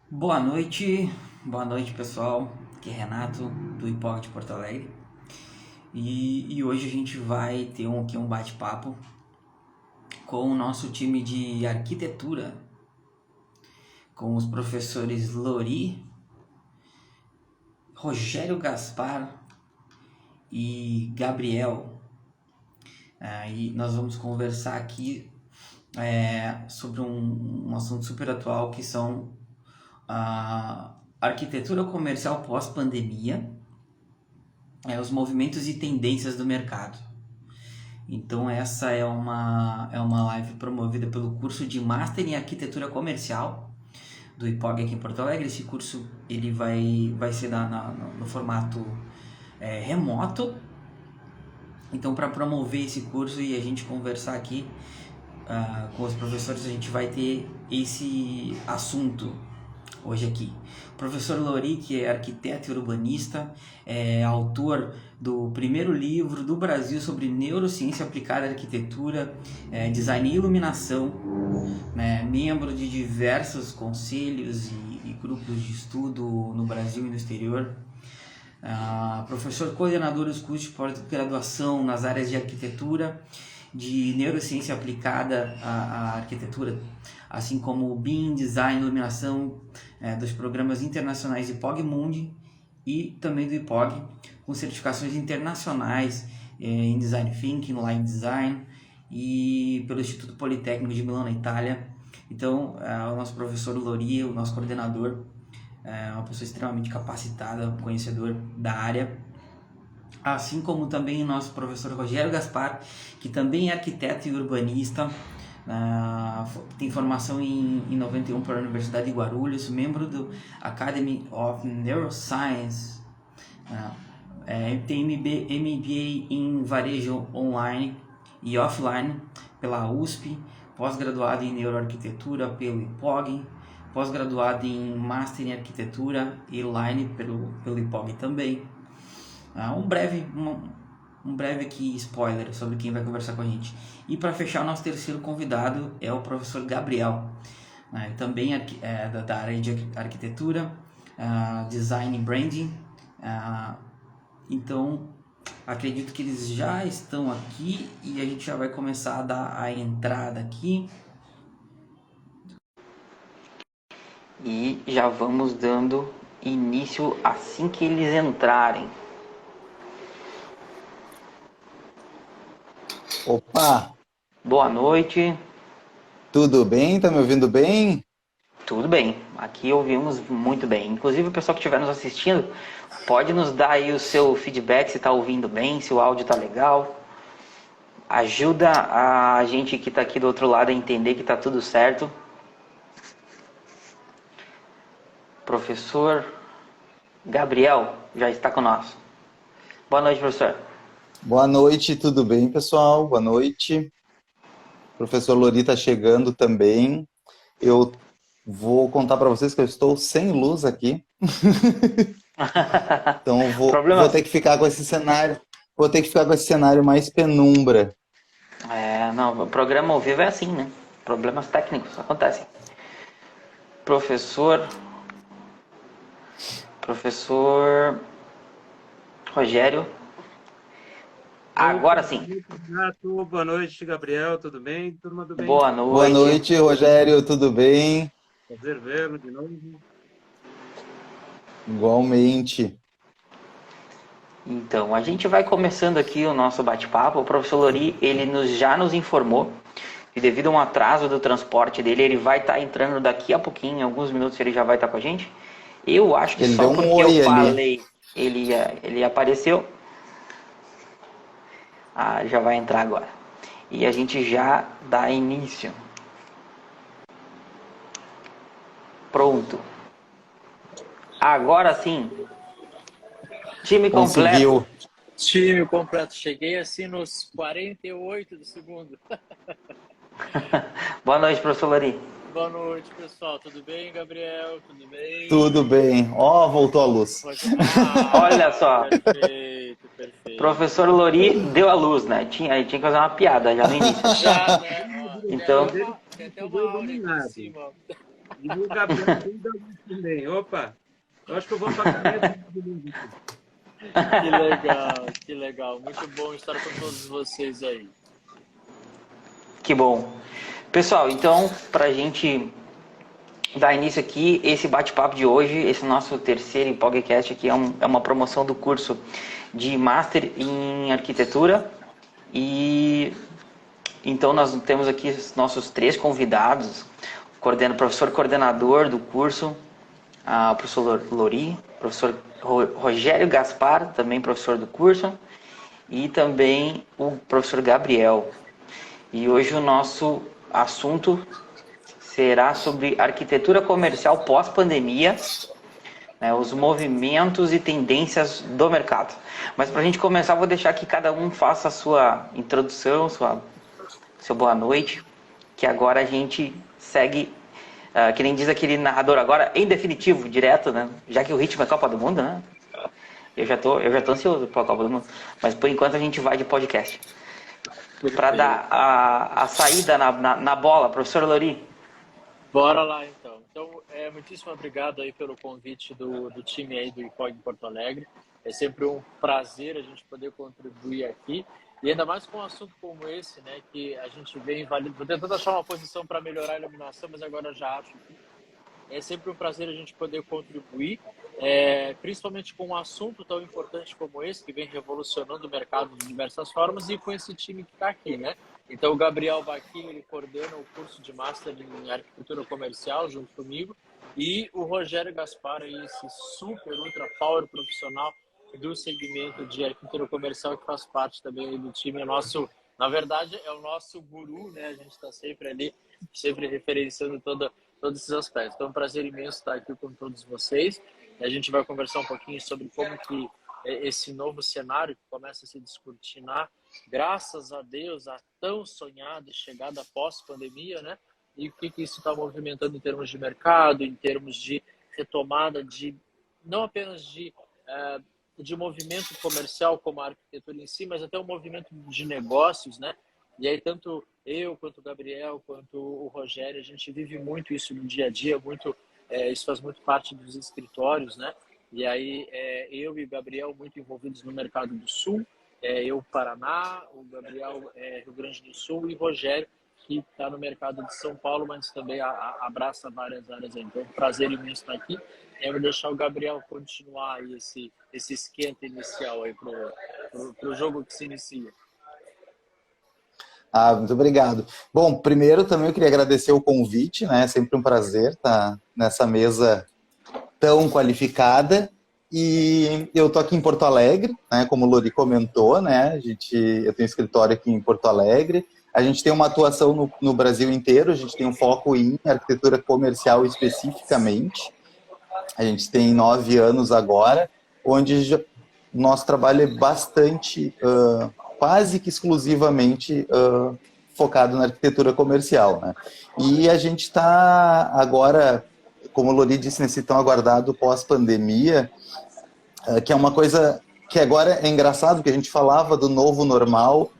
Boa noite pessoal, aqui é Renato do IPOG de Porto Alegre e hoje a gente vai ter aqui um bate-papo com o nosso time de arquitetura, com os professores Lori, Rogério Gaspar e Gabriel. E nós vamos conversar aqui sobre um assunto super atual que são a arquitetura comercial pós-pandemia, os movimentos e tendências do mercado. Então essa é uma live promovida pelo curso de Master em Arquitetura Comercial do IPOG aqui em Porto Alegre. Esse curso ele vai ser no formato remoto. Então, para promover esse curso e a gente conversar aqui com os professores, a gente vai ter esse assunto hoje aqui. O professor Lori, que é arquiteto e urbanista, é autor do primeiro livro do Brasil sobre neurociência aplicada à arquitetura, design e iluminação, né? Membro de diversos conselhos e grupos de estudo no Brasil e no exterior. Professor coordenador dos cursos de pós-graduação nas áreas de arquitetura, de neurociência aplicada à arquitetura, assim como o BIM, Design e Iluminação dos programas internacionais IPOG Mundi e também do IPOG, com certificações internacionais em Design Thinking, Line Design e pelo Instituto Politécnico de Milão, na Itália. Então, o nosso professor Lori, o nosso coordenador, é uma pessoa extremamente capacitada, conhecedor da área, assim como também o nosso professor Rogério Gaspar, que também é arquiteto e urbanista, tem formação em 91 pela Universidade de Guarulhos, membro do Academy of Neuroscience, tem MBA em varejo online e offline pela USP, pós-graduado em neuroarquitetura pelo IPOG, pós-graduado em Master em Arquitetura e Line pelo IPOG também. Um breve aqui spoiler sobre quem vai conversar com a gente. E para fechar, o nosso terceiro convidado é o professor Gabriel, também da área de arquitetura, design e branding. Então, acredito que eles já estão aqui e a gente já vai começar a dar a entrada aqui. E já vamos dando início assim que eles entrarem. Opa! Boa noite. Tudo bem? Tá me ouvindo bem? Tudo bem, aqui ouvimos muito bem. Inclusive o pessoal que estiver nos assistindo pode nos dar aí o seu feedback, se está ouvindo bem, se o áudio está legal. Ajuda a gente que está aqui do outro lado a entender que está tudo certo. Professor Gabriel já está conosco. Boa noite, professor. Boa noite, tudo bem, pessoal? Boa noite. O professor Lori está chegando também. Eu vou contar para vocês que eu estou sem luz aqui. Então vou ter que ficar com esse cenário. Vou ter que ficar com esse cenário mais penumbra. Não, o programa ao vivo é assim, né? Problemas técnicos acontecem. Professor Rogério. Agora sim. Boa noite, Gabriel, tudo bem? Turma do bem? Boa noite. Boa noite, Rogério, tudo bem? Prazer vê-lo de novo. Igualmente. Então, a gente vai começando aqui o nosso bate-papo. O professor Lori, ele já nos informou que devido a um atraso do transporte dele, ele vai estar entrando daqui a pouquinho, em alguns minutos ele já vai estar com a gente. Eu acho que ele só porque eu falei, ali. ele apareceu. Já vai entrar agora. E a gente já dá início. Pronto. Agora sim. Time Conseguiu. completo. Time completo. Cheguei assim nos 48 do segundo. Boa noite, professor Lori. Boa noite, pessoal. Tudo bem, Gabriel? Tudo bem? Tudo bem. Ó, voltou a luz. Olha só. Perfeito, perfeito. Professor Lori deu a luz, né? Tinha que fazer uma piada já no início. Já, né? Ó, Então, tem até uma áurea aqui em cima. E o Gabriel também. Opa, eu acho que eu vou pagar mesmo. Que legal, que legal. Muito bom estar com todos vocês aí. Que bom. Pessoal, então, para a gente dar início aqui, esse bate-papo de hoje, esse nosso terceiro podcast aqui é uma promoção do curso de Master em Arquitetura. E então nós temos aqui os nossos 3 convidados, o professor coordenador do curso, o professor Lori, professor Rogério Gaspar, também professor do curso, e também o professor Gabriel. E hoje o nosso assunto será sobre arquitetura comercial pós-pandemia, né, os movimentos e tendências do mercado. Mas para a gente começar, vou deixar que cada um faça a sua introdução, seu boa noite, que agora a gente segue, que nem diz aquele narrador agora, em definitivo, direto, né? Já que o ritmo é Copa do Mundo, né? Eu já tô ansioso pela Copa do Mundo, mas por enquanto a gente vai de podcast. Para dar a saída na bola, professor Lori. Bora lá, então. Então, muitíssimo obrigado aí pelo convite do time aí do IPOG em Porto Alegre. É sempre um prazer a gente poder contribuir aqui. E ainda mais com um assunto como esse, né, que a gente vem validando. Vou tentando achar uma posição para melhorar a iluminação, mas agora já acho que é sempre um prazer a gente poder contribuir, principalmente com um assunto tão importante como esse, que vem revolucionando o mercado de diversas formas, e com esse time que está aqui, né? Então, o Gabriel Baquinho, ele coordena o curso de Master em Arquitetura Comercial, junto comigo, e o Rogério Gaspar, esse super, ultra power profissional do segmento de arquitetura comercial, que faz parte também do time. Na verdade, é o nosso guru, né? A gente está sempre ali, sempre referenciando todos esses aspectos. Então, é um prazer imenso estar aqui com todos vocês. A gente vai conversar um pouquinho sobre como que esse novo cenário que começa a se descortinar, graças a Deus, a tão sonhada chegada pós-pandemia, né? E o que isso está movimentando em termos de mercado, em termos de retomada não apenas de movimento comercial como a arquitetura em si, mas até um movimento de negócios, né? E aí, tanto eu, quanto o Gabriel, quanto o Rogério, a gente vive muito isso no dia a dia, isso faz muito parte dos escritórios, né? E aí, eu e o Gabriel muito envolvidos no mercado do Sul, eu Paraná, o Gabriel Rio Grande do Sul e o Rogério, que está no mercado de São Paulo, mas também abraça várias áreas aí. Então, prazer imenso estar aqui. Eu vou deixar o Gabriel continuar aí esse esquenta inicial aí pro jogo que se inicia. Muito obrigado. Bom, primeiro também eu queria agradecer o convite, né? É sempre um prazer estar nessa mesa tão qualificada. E eu tô aqui em Porto Alegre, né? Como o Lori comentou, né? Eu tenho escritório aqui em Porto Alegre. A gente tem uma atuação no Brasil inteiro. A gente tem um foco em arquitetura comercial especificamente. A gente tem 9 anos agora, onde nosso trabalho é bastante, quase que exclusivamente focado na arquitetura comercial, né? E a gente está agora, como o Lori disse, nesse tão aguardado pós-pandemia, que é uma coisa que agora é engraçado, porque a gente falava do novo normal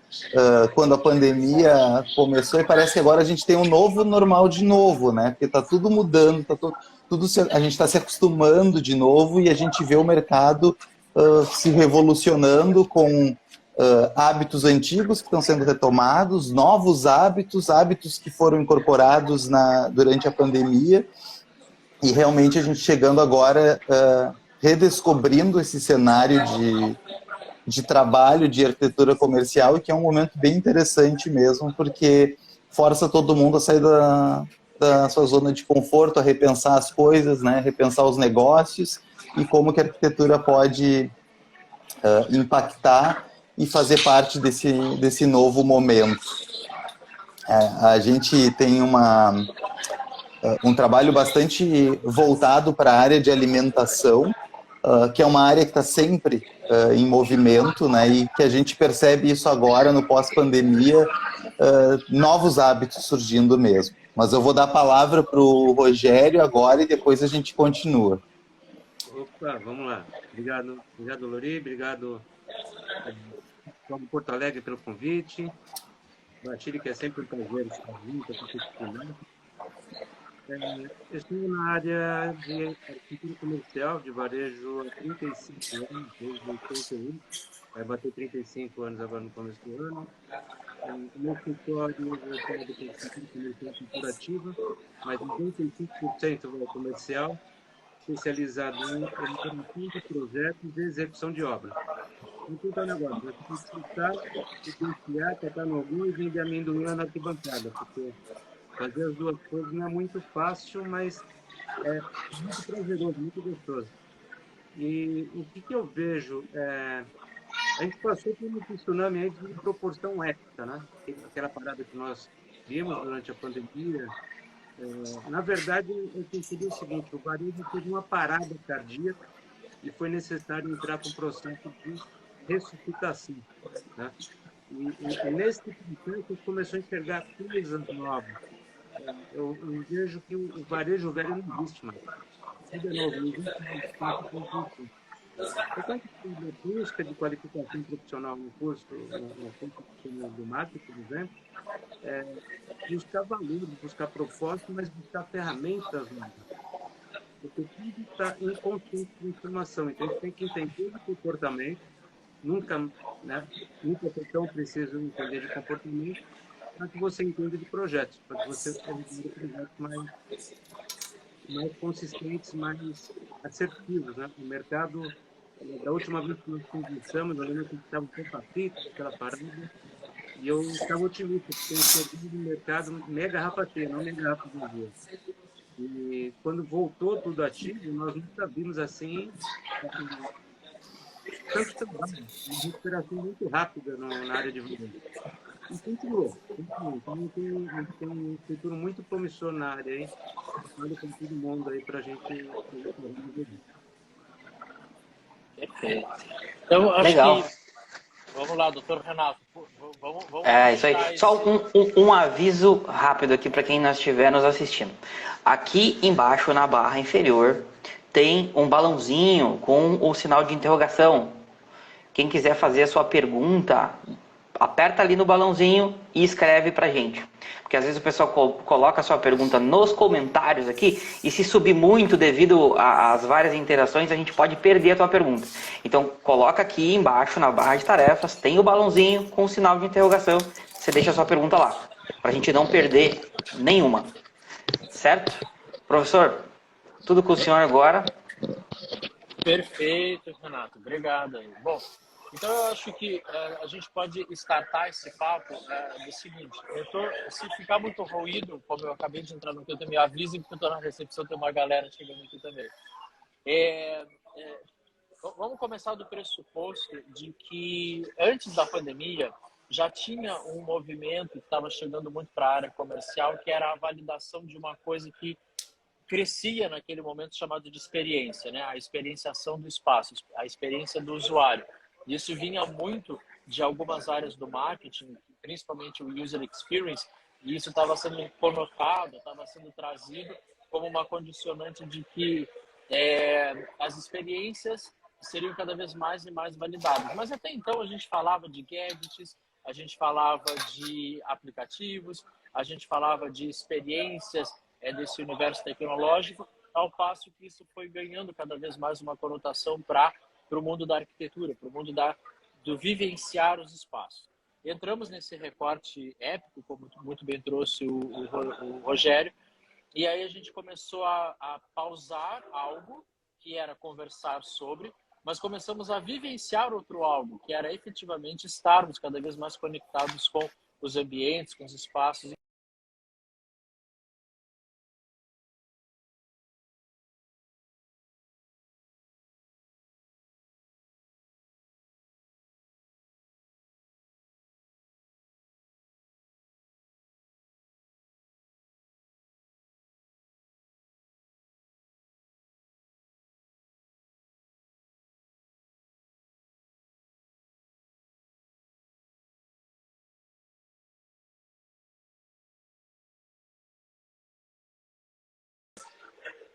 quando a pandemia começou, e parece que agora a gente tem um novo normal de novo, né? Porque está tudo mudando, a gente está se acostumando de novo, e a gente vê o mercado se revolucionando com hábitos antigos que estão sendo retomados, novos hábitos que foram incorporados durante a pandemia, e realmente a gente chegando agora, redescobrindo esse cenário de trabalho de arquitetura comercial, e que é um momento bem interessante mesmo, porque força todo mundo a sair da sua zona de conforto, a repensar as coisas, né? Repensar os negócios, e como que a arquitetura pode impactar e fazer parte desse novo momento. A gente tem um trabalho bastante voltado para a área de alimentação, que é uma área que está sempre em movimento, né, e que a gente percebe isso agora no pós-pandemia, novos hábitos surgindo mesmo. Mas eu vou dar a palavra para o Rogério agora, e depois a gente continua. Opa, vamos lá. Obrigado, Lori. Obrigado, Porto Alegre, pelo convite. Chile, que é sempre um prazer estar junto. Eu estou na área de arquitetura comercial, de varejo há 35 anos, desde 81. Vai bater 35 anos agora no começo do ano. O meu escritório voltado para arquitetura comercial corporativa, mas 95% é comercial, especializado em operação de projetos e execução de obras. Então, tá negócio, você tem que chutar, potenciar, tacar no algum e vender amendoim lá na arquibancada, porque fazer as duas coisas não é muito fácil, mas é muito prazeroso, muito gostoso. E o que eu vejo a gente passou por um tsunami aí de proporção épica, né? Aquela parada que nós vimos durante a pandemia. Na verdade, eu percebi o seguinte: o varejo teve uma parada cardíaca e foi necessário entrar com um processo de ressuscitação, né? E nesse processo começou a enxergar coisas novas. Eu vejo que o varejo velho não existe mais. Tudo é novo, não existe mais espaço para construção. Portanto, a busca de qualificação profissional no curso do marketing, por exemplo, é buscar valor, buscar propósito, mas buscar ferramentas novas. Porque tudo está em constante transformação. Então, a gente tem que entender o comportamento, nunca, né, nunca foi tão preciso entender de comportamento para que você entenda de projetos, para que você entenda projetos mais consistentes, mais assertivos, né? O mercado, da última vez que nós conversamos, eu lembro que estava um pouco aflito, aquela parada, e eu estava otimista, porque eu enxerguei no mercado meia garrafa cheia, não meia garrafa vazia. E quando voltou tudo ativo, nós nunca vimos assim tanto trabalho, uma recuperação muito rápida na área de vendas. E continuou, continuou. Então, a gente tem um futuro muito promissor na área aí. Olha com todo mundo aí para a gente Perfeito. Então, acho Legal. que... Vamos lá, doutor Renato. Vamos É isso aí. puxar Só esse... um aviso rápido aqui para quem não estiver nos assistindo. Aqui embaixo, na barra inferior, tem um balãozinho com o sinal de interrogação. Quem quiser fazer a sua pergunta, aperta ali no balãozinho e escreve pra gente. Porque às vezes o pessoal coloca a sua pergunta nos comentários aqui e se subir muito devido às várias interações, a gente pode perder a tua pergunta. Então coloca aqui embaixo na barra de tarefas, tem o balãozinho com o sinal de interrogação, você deixa a sua pergunta lá, pra gente não perder nenhuma. Certo? Professor, tudo com o senhor agora. Perfeito, Renato. Obrigado aí. Bom, então eu acho que a gente pode startar esse papo do seguinte. Se ficar muito ruído, como eu acabei de entrar no que eu me avise, porque eu estou na recepção, tem uma galera chegando aqui também. Vamos começar do pressuposto de que antes da pandemia já tinha um movimento que estava chegando muito para a área comercial, que era a validação de uma coisa que crescia naquele momento chamado de experiência, né? A experienciação do espaço, a experiência do usuário. Isso vinha muito de algumas áreas do marketing, principalmente o user experience, e isso estava sendo colocado, estava sendo trazido como uma condicionante de que as experiências seriam cada vez mais e mais validadas. Mas até então a gente falava de gadgets, a gente falava de aplicativos, a gente falava de experiências desse universo tecnológico, ao passo que isso foi ganhando cada vez mais uma conotação para o mundo da arquitetura, para o mundo do vivenciar os espaços. Entramos nesse recorte épico, como muito bem trouxe o Rogério, e aí a gente começou a pausar algo que era conversar sobre, mas começamos a vivenciar outro algo, que era efetivamente estarmos cada vez mais conectados com os ambientes, com os espaços.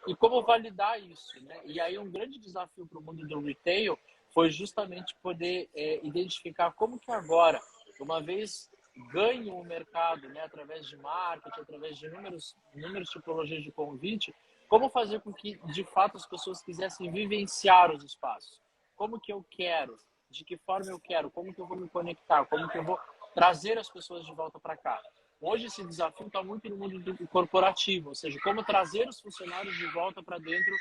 E como validar isso, né? E aí um grande desafio para o mundo do retail foi justamente poder identificar como que agora, uma vez ganham o mercado, né, através de marketing, através de inúmeras tipologias de convite, como fazer com que, de fato, as pessoas quisessem vivenciar os espaços. Como que eu quero, de que forma eu quero, como que eu vou me conectar, como que eu vou trazer as pessoas de volta para cá. Hoje esse desafio está muito no mundo do corporativo, ou seja, como trazer os funcionários de volta para dentro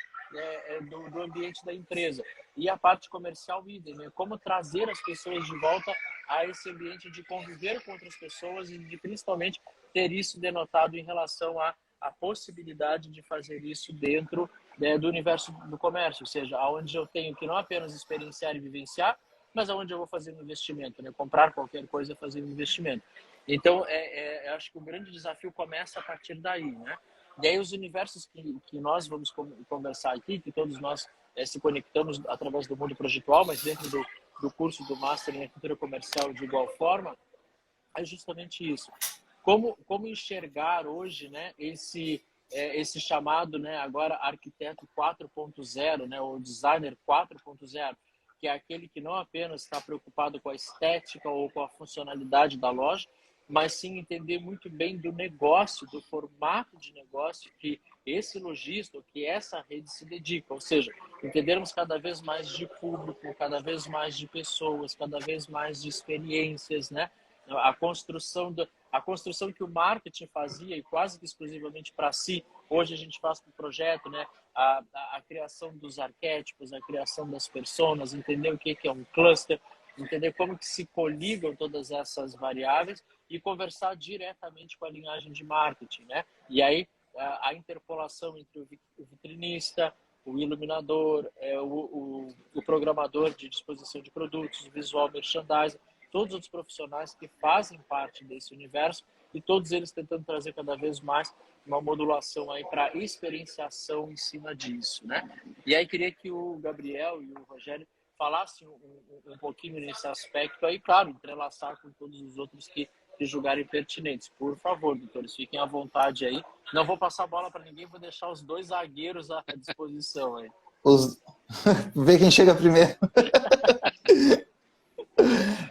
do ambiente da empresa. E a parte comercial, idem, né? Como trazer as pessoas de volta a esse ambiente de conviver com outras pessoas e de principalmente ter isso denotado em relação à possibilidade de fazer isso dentro, né, do universo do comércio, ou seja, onde eu tenho que não apenas experienciar e vivenciar, mas aonde eu vou fazer um investimento, né? Comprar qualquer coisa, fazer um investimento. Então, eu acho que o grande desafio começa a partir daí, né? E aí os universos que nós vamos conversar aqui, que todos nós se conectamos através do mundo projetual, mas dentro do curso do Master em Arquitetura Comercial de igual forma, é justamente isso. Como enxergar hoje, né, esse chamado, né, agora arquiteto 4.0, né, ou designer 4.0, que é aquele que não apenas está preocupado com a estética ou com a funcionalidade da loja, mas sim entender muito bem do negócio, do formato de negócio que esse lojista, que essa rede se dedica. Ou seja, entendermos cada vez mais de público, cada vez mais de pessoas, cada vez mais de experiências, né? A construção que o marketing fazia e quase que exclusivamente para si, hoje a gente faz com o projeto, né? A criação dos arquétipos, a criação das personas, entender o que é um cluster, entender como que se coligam todas essas variáveis e conversar diretamente com a linhagem de marketing, né? E aí a interpolação entre o vitrinista, o iluminador, o programador de disposição de produtos, o visual merchandising, todos os profissionais que fazem parte desse universo e todos eles tentando trazer cada vez mais uma modulação aí para experienciação em cima disso, né? E aí queria que o Gabriel e o Rogério falassem um pouquinho nesse aspecto aí, claro, entrelaçar com todos os outros que julgarem pertinentes. Por favor, doutores, fiquem à vontade aí. Não vou passar a bola para ninguém, vou deixar os dois zagueiros à disposição aí. Ver quem chega primeiro.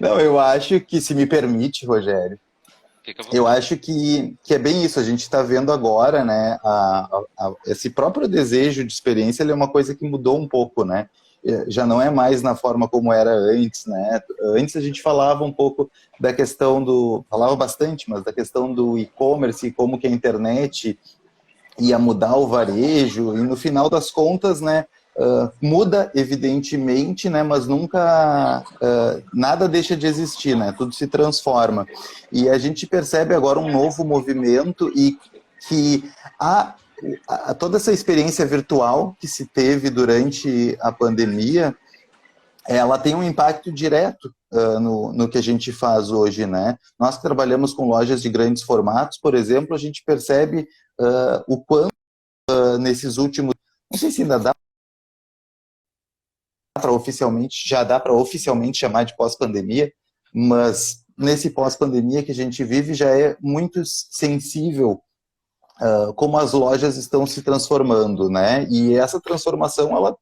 Não, eu acho que, se me permite, Rogério, eu acho que é bem isso. A gente está vendo agora, né, esse próprio desejo de experiência, ele é uma coisa que mudou um pouco, né? Já não é mais na forma como era antes, né? Antes a gente falava um pouco da questão falava bastante, mas da questão do e-commerce e como que a internet ia mudar o varejo, e no final das contas, né, muda evidentemente, né, mas nunca nada deixa de existir, né? Tudo se transforma. E a gente percebe agora um novo movimento e que toda essa experiência virtual que se teve durante a pandemia, ela tem um impacto direto no que a gente faz hoje, né? Nós que trabalhamos com lojas de grandes formatos, por exemplo, a gente percebe o quanto nesses últimos... Não sei se ainda dá para oficialmente, já dá para oficialmente chamar de pós-pandemia, mas nesse pós-pandemia que a gente vive já é muito sensível como as lojas estão se transformando, né? E essa transformação ela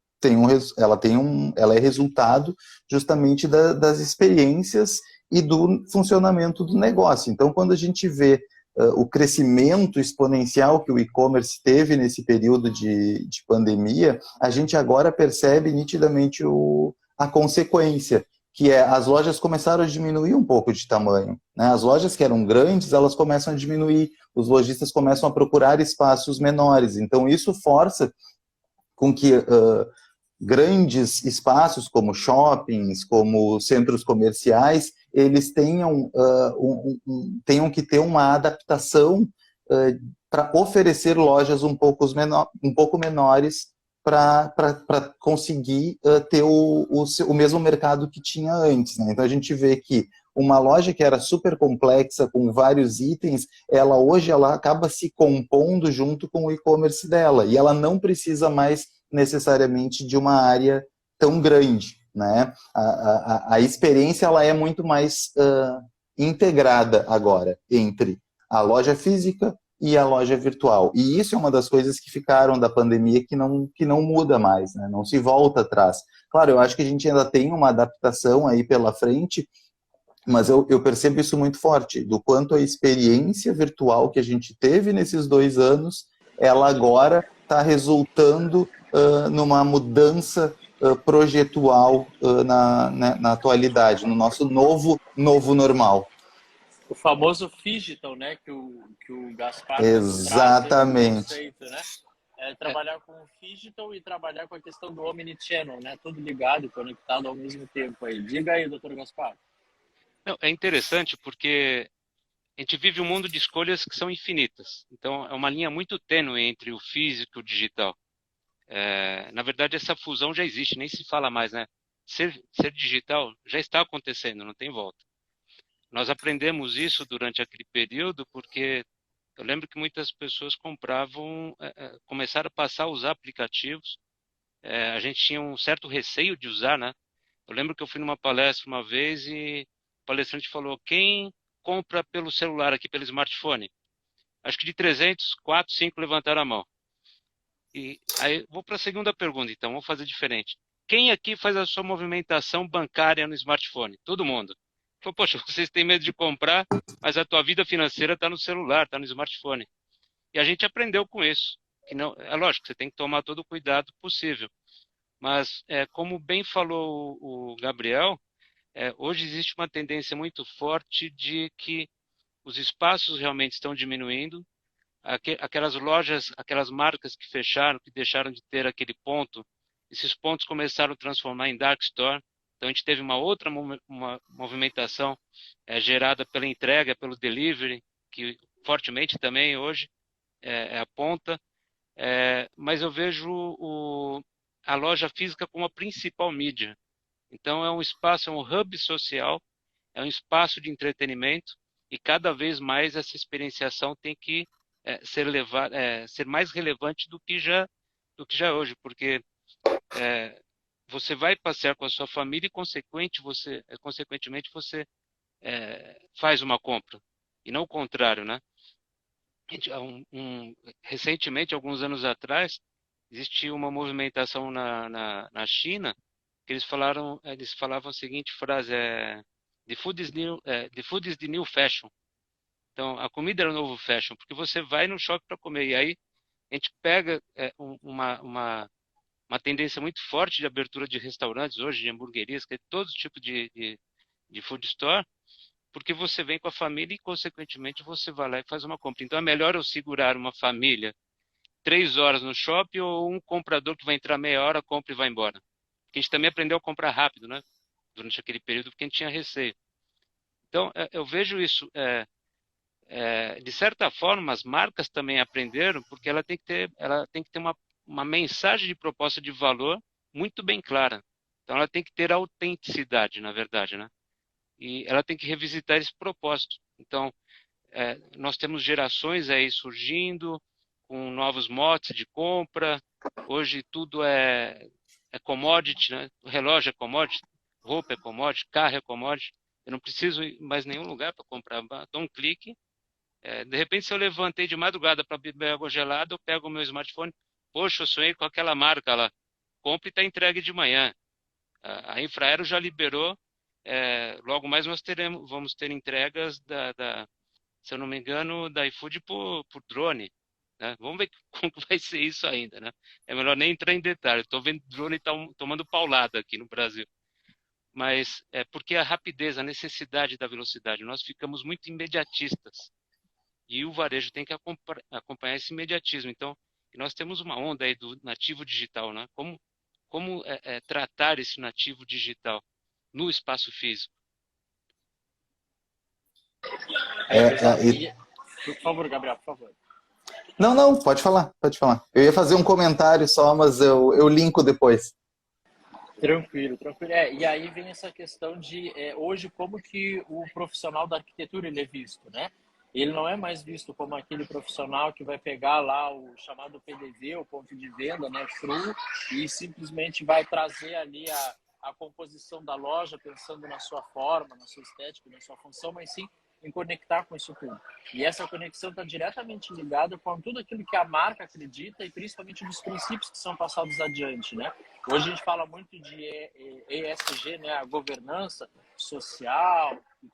é resultado justamente das experiências e do funcionamento do negócio. Então, quando a gente vê o crescimento exponencial que o e-commerce teve nesse período de pandemia, a gente agora percebe nitidamente a consequência, que as lojas começaram a diminuir um pouco de tamanho, né? As lojas que eram grandes, elas começam a diminuir, os lojistas começam a procurar espaços menores, então isso força com que grandes espaços como shoppings, como centros comerciais, eles tenham que ter uma adaptação para oferecer lojas um pouco menores para conseguir ter o mesmo mercado que tinha antes, né? Então a gente vê que uma loja que era super complexa, com vários itens, hoje ela acaba se compondo junto com o e-commerce dela, e ela não precisa mais necessariamente de uma área tão grande, né? A experiência ela é muito mais integrada agora entre a loja física e a loja virtual. E isso é uma das coisas que ficaram da pandemia que não muda mais, né? Não se volta atrás. Claro, eu acho que a gente ainda tem uma adaptação aí pela frente, Mas eu percebo isso muito forte, do quanto a experiência virtual que a gente teve nesses 2 anos, ela agora está resultando numa mudança projetual na atualidade, no nosso novo normal. O famoso digital, né, que o Gaspar tanto traz aí no Exatamente. conceito, né? Trabalhar com o digital e trabalhar com a questão do omnichannel, né? Tudo ligado e conectado ao mesmo tempo aí. Diga aí, doutor Gaspar. Não, é interessante porque a gente vive um mundo de escolhas que são infinitas. Então, é uma linha muito tênue entre o físico e o digital. Na verdade, essa fusão já existe, nem se fala mais, né? Ser digital já está acontecendo, não tem volta. Nós aprendemos isso durante aquele período porque eu lembro que muitas pessoas começaram a passar a usar aplicativos. A gente tinha um certo receio de usar, né? Eu lembro que eu fui numa palestra uma vez e o palestrante falou: quem compra pelo celular aqui, pelo smartphone? Acho que de 300, 4, 5 levantaram a mão. E aí vou para a segunda pergunta, então, vamos fazer diferente. Quem aqui faz a sua movimentação bancária no smartphone? Todo mundo. Falei, poxa, vocês têm medo de comprar, mas a tua vida financeira está no celular, está no smartphone. E a gente aprendeu com isso. Que não, é lógico, você tem que tomar todo o cuidado possível. Mas, como bem falou o Gabriel, hoje existe uma tendência muito forte de que os espaços realmente estão diminuindo. Aquelas lojas, aquelas marcas que fecharam, que deixaram de ter aquele ponto, esses pontos começaram a transformar em dark store. Então a gente teve uma outra uma movimentação gerada pela entrega, pelo delivery, que fortemente também hoje é a ponta. Mas eu vejo a loja física como a principal mídia. Então é um espaço, é um hub social, é um espaço de entretenimento e cada vez mais essa experienciação tem que ser mais relevante do que já é hoje, porque você vai passear com a sua família e consequentemente você faz uma compra e não o contrário, né? Recentemente, alguns anos atrás, existiu uma movimentação na China que eles falavam a seguinte frase: the food is the new fashion. Então, a comida era o novo fashion, porque você vai no shopping para comer. E aí a gente pega uma tendência muito forte de abertura de restaurantes hoje, de hamburguerias, que é todo tipo de food store, porque você vem com a família e, consequentemente, você vai lá e faz uma compra. Então, é melhor eu segurar uma família 3 horas no shopping ou um comprador que vai entrar meia hora, compra e vai embora. Porque a gente também aprendeu a comprar rápido, né? Durante aquele período, porque a gente tinha receio. Então, eu vejo isso. De certa forma, as marcas também aprenderam, porque ela tem que ter uma mensagem de proposta de valor muito bem clara. Então, ela tem que ter autenticidade, na verdade, né? E ela tem que revisitar esse propósito. Então, nós temos gerações aí surgindo com novos motes de compra. Hoje tudo é commodity, né? O relógio é commodity, roupa é commodity, carro é commodity. Eu não preciso ir mais nenhum lugar para comprar. Dou um clique. De repente, se eu levantei de madrugada para beber água gelada, eu pego o meu smartphone. Poxa, eu sonhei com aquela marca lá. Compre e está entregue de manhã. A Infraero já liberou. Logo mais nós vamos ter entregas se eu não me engano, da iFood por drone. Né? Vamos ver como que vai ser isso ainda. Né? É melhor nem entrar em detalhe. Estou vendo drone tomando paulada aqui no Brasil. Mas é porque a rapidez, a necessidade da velocidade, nós ficamos muito imediatistas. E o varejo tem que acompanhar esse imediatismo. Então, nós temos uma onda aí do nativo digital, né? Como tratar esse nativo digital no espaço físico? Por favor, Gabriel, por favor. Não, pode falar. Eu ia fazer um comentário só, mas eu linko depois. Tranquilo. E aí vem essa questão de hoje como que o profissional da arquitetura ele é visto, né? Ele não é mais visto como aquele profissional que vai pegar lá o chamado PDV, o ponto de venda, né, cru, e simplesmente vai trazer ali a composição da loja, pensando na sua forma, na sua estética, na sua função, mas sim em conectar com esse público. E essa conexão está diretamente ligada com tudo aquilo que a marca acredita e principalmente dos princípios que são passados adiante, né? Hoje a gente fala muito de ESG, né? A governança social e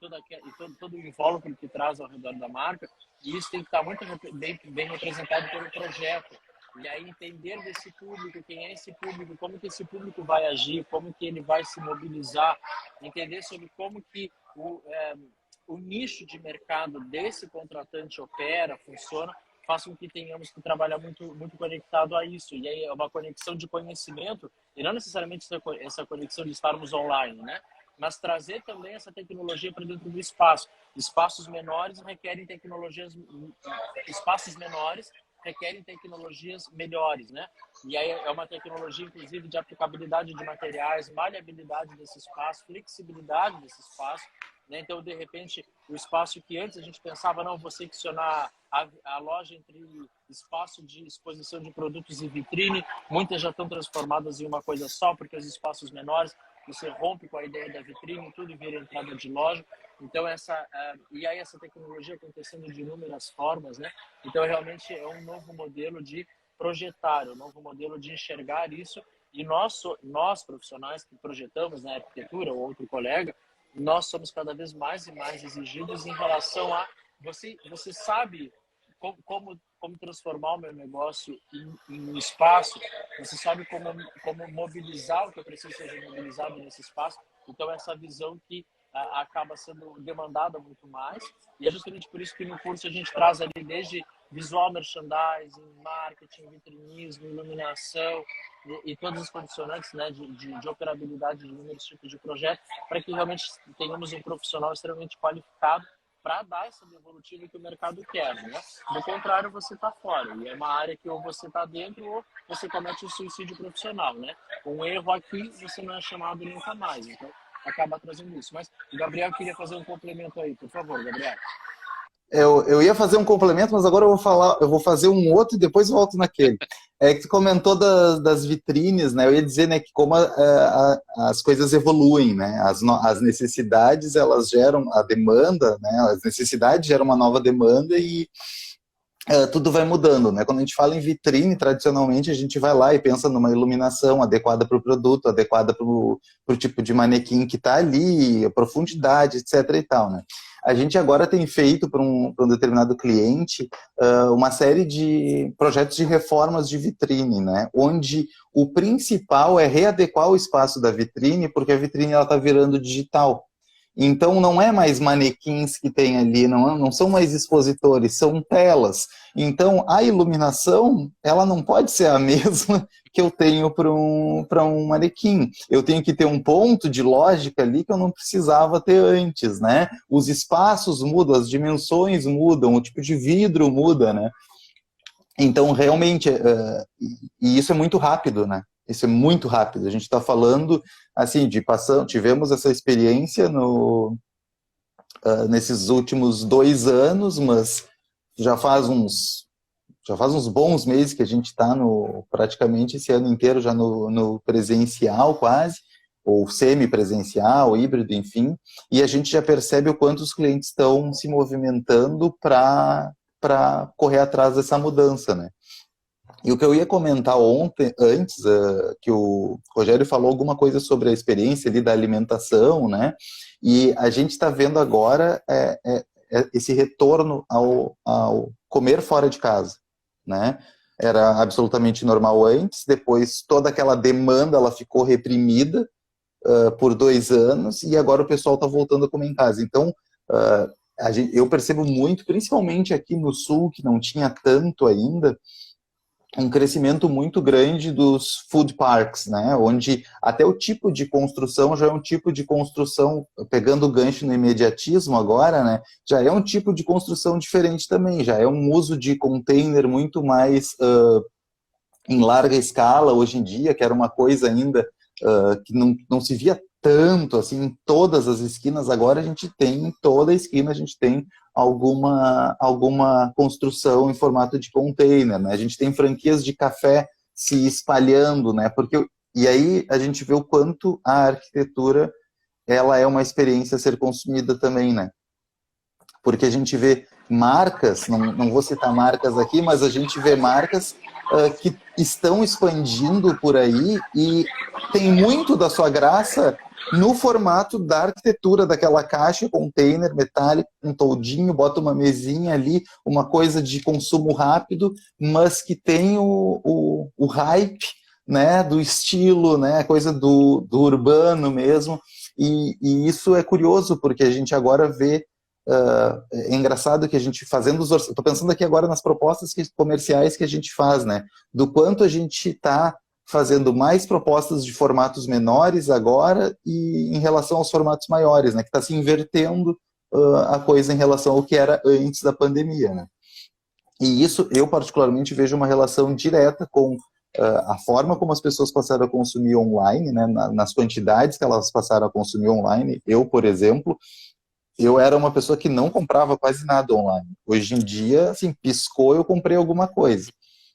todo o invólucro que traz ao redor da marca. E isso tem que estar muito bem representado pelo projeto. E aí entender desse público, quem é esse público, como que esse público vai agir, como que ele vai se mobilizar, entender sobre como que o nicho de mercado desse contratante opera, funciona, faz com que tenhamos que trabalhar muito, muito conectado a isso. E aí é uma conexão de conhecimento, e não necessariamente essa conexão de estarmos online, né? Mas trazer também essa tecnologia para dentro do espaço. Espaços menores requerem tecnologias melhores, né? E aí é uma tecnologia, inclusive, de aplicabilidade de materiais, maleabilidade desse espaço, flexibilidade desse espaço, né? Então, de repente, o espaço que antes a gente pensava, não, vou seccionar a loja entre espaço de exposição de produtos e vitrine, muitas já estão transformadas em uma coisa só, porque os espaços menores, você rompe com a ideia da vitrine, tudo vira entrada de loja. Então, e aí essa tecnologia acontecendo de inúmeras formas, né? Então, realmente é um novo modelo de projetar, um novo modelo de enxergar isso. E nós profissionais que projetamos na arquitetura, ou outro colega, nós somos cada vez mais e mais exigidos em relação a você sabe como transformar o meu negócio em um espaço, você sabe como mobilizar o que eu preciso ser mobilizado nesse espaço. Então, essa visão que acaba sendo demandada muito mais, e é justamente por isso que no curso a gente traz ali desde visual merchandising, marketing, vitrinismo, iluminação e todos os condicionantes, né, de operabilidade de inúmeros tipos de projetos, para que realmente tenhamos um profissional extremamente qualificado para dar essa devolutiva que o mercado quer, né? Do contrário, você está fora. E é uma área que ou você está dentro ou você comete o suicídio profissional, né? Um erro aqui, você não é chamado nunca mais. Então, acaba trazendo isso. Mas o Gabriel queria fazer um complemento aí. Por favor, Gabriel. Eu ia fazer um complemento, mas agora eu vou fazer um outro e depois volto naquele. É que tu comentou das vitrines, né? Eu ia dizer, né, que como as coisas evoluem, né? As necessidades, elas geram a demanda, né? As necessidades geram uma nova demanda e tudo vai mudando, né? Quando a gente fala em vitrine, tradicionalmente a gente vai lá e pensa numa iluminação adequada para o produto, adequada para o tipo de manequim que está ali, a profundidade, etc. e tal, né? A gente agora tem feito para um determinado cliente uma série de projetos de reformas de vitrine, né? Onde o principal é readequar o espaço da vitrine, porque a vitrine está virando digital. Então, não é mais manequins que tem ali, não são mais expositores, são telas. Então, a iluminação, ela não pode ser a mesma que eu tenho para um manequim. Eu tenho que ter um ponto de lógica ali que eu não precisava ter antes, né? Os espaços mudam, as dimensões mudam, o tipo de vidro muda, né? Então, realmente, e isso é muito rápido, né? Isso é muito rápido. A gente está falando, assim, tivemos essa experiência nesses últimos 2 anos, mas já faz uns bons meses que a gente está praticamente esse ano inteiro já no presencial quase, ou semi-presencial, híbrido, enfim, e a gente já percebe o quanto os clientes estão se movimentando para correr atrás dessa mudança, né? E o que eu ia comentar antes, que o Rogério falou alguma coisa sobre a experiência ali da alimentação, né? E a gente está vendo agora esse retorno ao comer fora de casa, né? Era absolutamente normal antes, depois toda aquela demanda ela ficou reprimida por 2 anos e agora o pessoal está voltando a comer em casa. Então, eu percebo muito, principalmente aqui no Sul, que não tinha tanto ainda, um crescimento muito grande dos food parks, né? Onde até o tipo de construção já é um tipo de construção, pegando o gancho no imediatismo agora, né? Já é um tipo de construção diferente também, já é um uso de container muito mais em larga escala hoje em dia, que era uma coisa ainda que não se via tanto assim em todas as esquinas. Agora a gente tem, em toda a esquina a gente tem alguma construção em formato de container, né? A gente tem franquias de café se espalhando, né? E aí a gente vê o quanto a arquitetura ela é uma experiência a ser consumida também, né? porque a gente vê marcas, não vou citar marcas aqui, mas a gente vê marcas que estão expandindo por aí e tem muito da sua graça no formato da arquitetura daquela caixa, container metálico, um toldinho, bota uma mesinha ali, uma coisa de consumo rápido, mas que tem o hype, né, do estilo, né, a coisa do urbano mesmo, e isso é curioso, porque a gente agora vê, é engraçado que a gente fazendo estou pensando aqui agora nas propostas comerciais que a gente faz, né, do quanto a gente está fazendo mais propostas de formatos menores agora e em relação aos formatos maiores, né, que está se invertendo a coisa em relação ao que era antes da pandemia, né. E isso eu particularmente vejo uma relação direta com a forma como as pessoas passaram a consumir online, né, nas quantidades que elas passaram a consumir online. Eu, por exemplo, eu era uma pessoa que não comprava quase nada online. Hoje em dia, assim, piscou, eu comprei alguma coisa.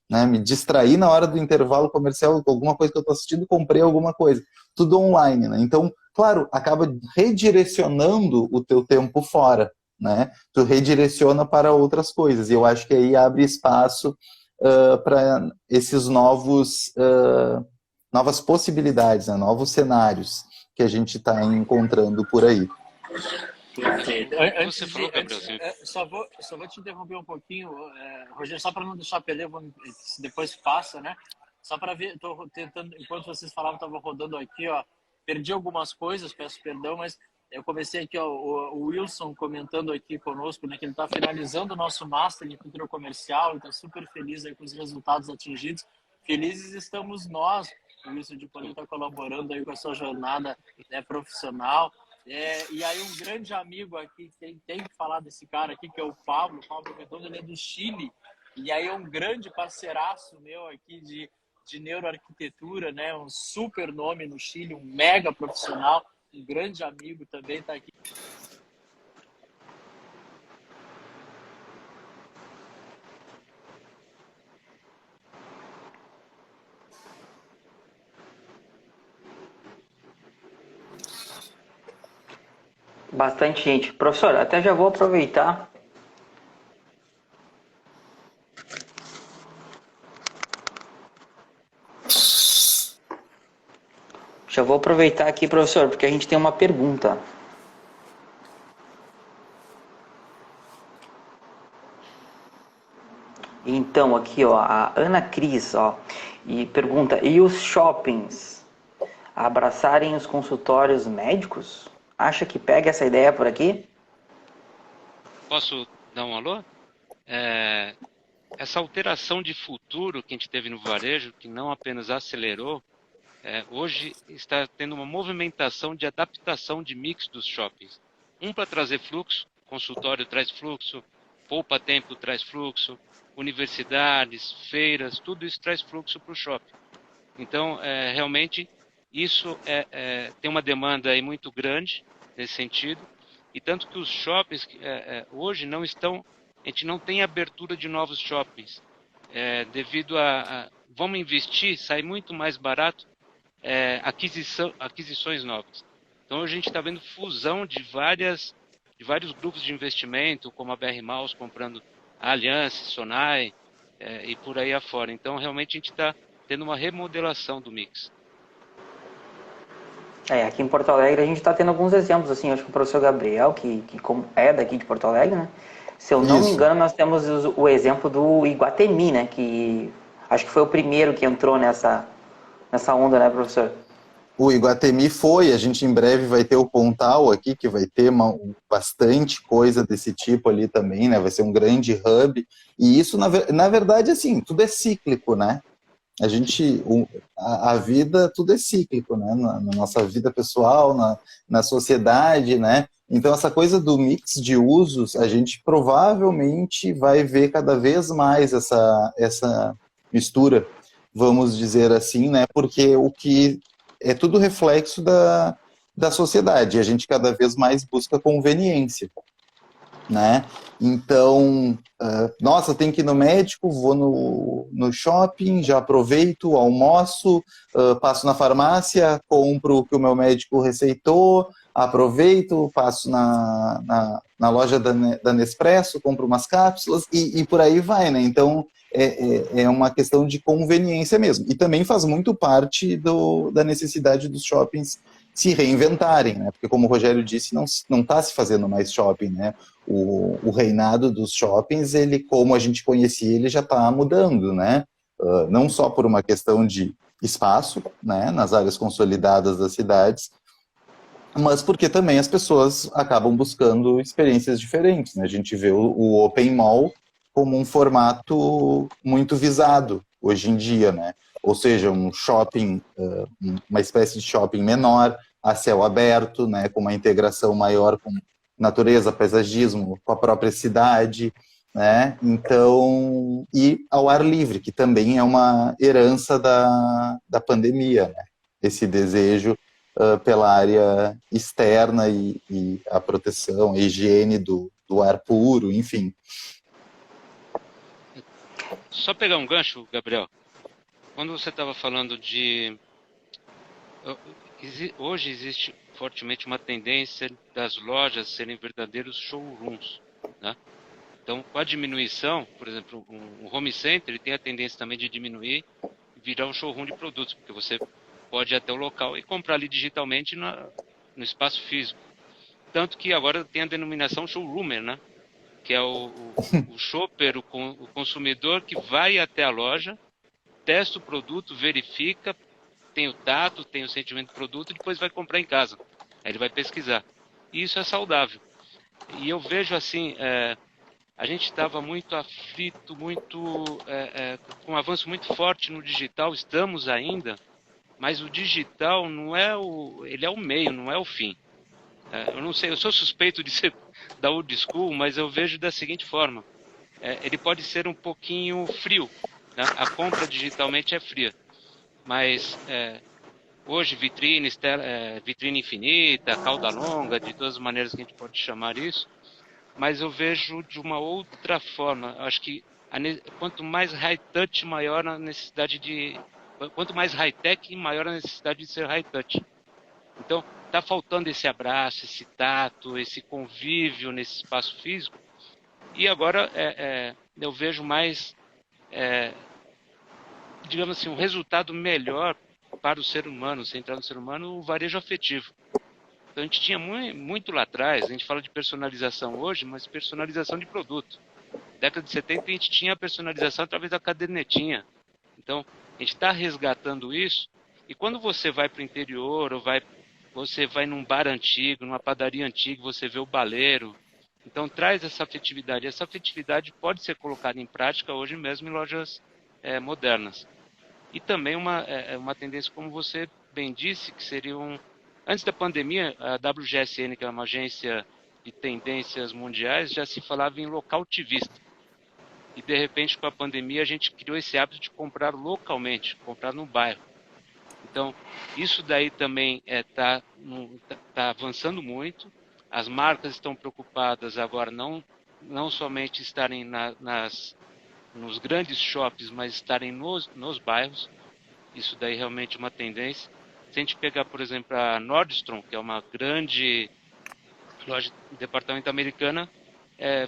Né? Me distraí na hora do intervalo comercial, alguma coisa que eu estou assistindo, comprei alguma coisa. Tudo online, né? Então, claro, acaba redirecionando o teu tempo fora, né? Tu redireciona para outras coisas. E eu acho que aí abre espaço para esses novas possibilidades, né? Novos cenários que a gente está encontrando por aí. Perfeito. Você falou, Gabriel, Só vou te interromper um pouquinho, Rogério, só para não deixar perder, depois passa, né? Só para ver, estou tentando, enquanto vocês falavam, estava rodando aqui, ó, perdi algumas coisas, peço perdão, mas eu comecei aqui, ó, o Wilson comentando aqui conosco, né, que ele está finalizando o nosso Master em Cultura Comercial, ele está super feliz aí com os resultados atingidos. Felizes estamos nós, o Wilson, de poder estar colaborando aí com a sua jornada, né, profissional. E aí um grande amigo aqui, tem que falar desse cara aqui, que é o Pablo Redondo, ele é do Chile, e aí é um grande parceiraço meu aqui de neuroarquitetura, né? Um super nome no Chile, um mega profissional, um grande amigo também está aqui. Bastante gente. Professor, até já vou aproveitar. Já vou aproveitar aqui, professor, porque a gente tem uma pergunta. Então, aqui, ó, a Ana Cris, ó, e pergunta: e os shoppings abraçarem os consultórios médicos? Acha que pega essa ideia por aqui? Posso dar um alô? Essa alteração de futuro que a gente teve no varejo, que não apenas acelerou, hoje está tendo uma movimentação de adaptação de mix dos shoppings. Para trazer fluxo, consultório traz fluxo, poupa tempo traz fluxo, universidades, feiras, tudo isso traz fluxo para o shopping. Então, realmente, isso tem uma demanda aí muito grande nesse sentido, e tanto que os shoppings hoje não estão, a gente não tem abertura de novos shoppings, devido vamos investir, sai muito mais barato aquisições novas. Então hoje a gente está vendo fusão de vários grupos de investimento, como a BR Malls comprando a Allianz, Sonai e por aí afora. Então realmente a gente está tendo uma remodelação do mix. Aqui em Porto Alegre a gente está tendo alguns exemplos, assim, acho que o professor Gabriel, que é daqui de Porto Alegre, né? Se eu não me engano, nós temos o exemplo do Iguatemi, né? Que acho que foi o primeiro que entrou nessa onda, né, professor? O Iguatemi foi, a gente em breve vai ter o Pontal aqui, que vai ter bastante coisa desse tipo ali também, né? Vai ser um grande hub. E isso, na verdade, assim, tudo é cíclico, né? A vida, tudo é cíclico, né? Na nossa vida pessoal, na sociedade, né? Então, essa coisa do mix de usos, a gente provavelmente vai ver cada vez mais essa mistura, vamos dizer assim, né? Porque o que é tudo reflexo da sociedade. A gente cada vez mais busca conveniência, né? Então, nossa, tenho que ir no médico, vou no shopping, já aproveito, almoço, passo na farmácia, compro o que o meu médico receitou, aproveito, passo na loja da Nespresso, compro umas cápsulas e por aí vai, né? Então, é uma questão de conveniência mesmo. E também faz muito parte da necessidade dos shoppings se reinventarem, né? Porque, como o Rogério disse, não está se fazendo mais shopping, né? O reinado dos shoppings, ele, como a gente conhecia, ele já está mudando, né? Não só por uma questão de espaço, né, nas áreas consolidadas das cidades, mas porque também as pessoas acabam buscando experiências diferentes, né? A gente vê o Open Mall como um formato muito visado hoje em dia, né? Ou seja, um shopping, uma espécie de shopping menor, a céu aberto, né, com uma integração maior com natureza, paisagismo, com a própria cidade, né? Então, e ao ar livre, que também é uma herança da pandemia, né? Esse desejo pela área externa e a proteção, a higiene do ar puro, enfim. Só pegar um gancho, Gabriel. Quando você estava falando de... Hoje existe fortemente uma tendência das lojas serem verdadeiros showrooms, né? Então, com a diminuição, por exemplo, um home center, ele tem a tendência também de diminuir e virar um showroom de produtos, porque você pode ir até o local e comprar ali digitalmente no espaço físico. Tanto que agora tem a denominação showroomer, né? Que é o shopper, o consumidor que vai até a loja, testa o produto, verifica, tem o tato, tem o sentimento do produto e depois vai comprar em casa. Aí ele vai pesquisar. E isso é saudável. E eu vejo assim... a gente estava muito aflito, com um avanço muito forte no digital, estamos ainda, mas o digital não é ele é o meio, não é o fim. Eu não sei, eu sou suspeito de ser da old school, mas eu vejo da seguinte forma, ele pode ser um pouquinho frio, né? A compra digitalmente é fria, mas hoje vitrine infinita, cauda longa, de todas as maneiras que a gente pode chamar isso, mas eu vejo de uma outra forma. Eu acho que quanto mais high-touch, maior a necessidade de... Quanto mais high-tech, maior a necessidade de ser high-touch. Então, está faltando esse abraço, esse tato, esse convívio nesse espaço físico. E agora eu vejo mais, digamos assim, um resultado melhor para o ser humano, centrado no ser humano, o varejo afetivo. Então, a gente tinha muito lá atrás, a gente fala de personalização hoje, mas personalização de produto. Década de 70 a gente tinha a personalização através da cadernetinha. Então, a gente está resgatando isso, e quando você vai para o interior, ou você vai num bar antigo, numa padaria antiga, você vê o baleiro, então traz essa afetividade. Essa afetividade pode ser colocada em prática hoje mesmo em lojas modernas. E também uma tendência, como você bem disse, que seria Antes da pandemia, a WGSN, que é uma agência de tendências mundiais, já se falava em local ativista. E, de repente, com a pandemia, a gente criou esse hábito de comprar localmente, comprar no bairro. Então, isso daí também tá avançando muito. As marcas estão preocupadas agora não somente estarem nos grandes shoppings, mas estarem nos bairros. Isso daí realmente é uma tendência. Se a gente pegar, por exemplo, a Nordstrom, que é uma grande loja de departamento americana,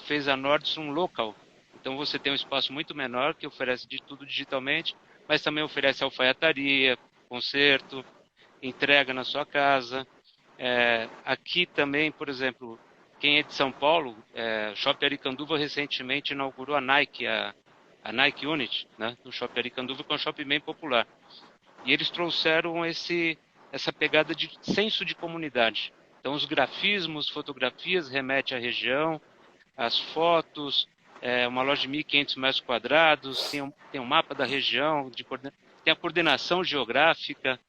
fez a Nordstrom Local. Então você tem um espaço muito menor que oferece de tudo digitalmente, mas também oferece alfaiataria, concerto, entrega na sua casa. Aqui também, por exemplo, quem é de São Paulo, Shopping Aricanduva recentemente inaugurou a Nike, a Nike Unit, né, no Shopping Aricanduva, que é um shopping bem popular. E eles trouxeram essa pegada de senso de comunidade. Então, os grafismos, fotografias remetem à região, as fotos, uma loja de 1.500 metros quadrados, tem um mapa da região, tem a coordenação geográfica.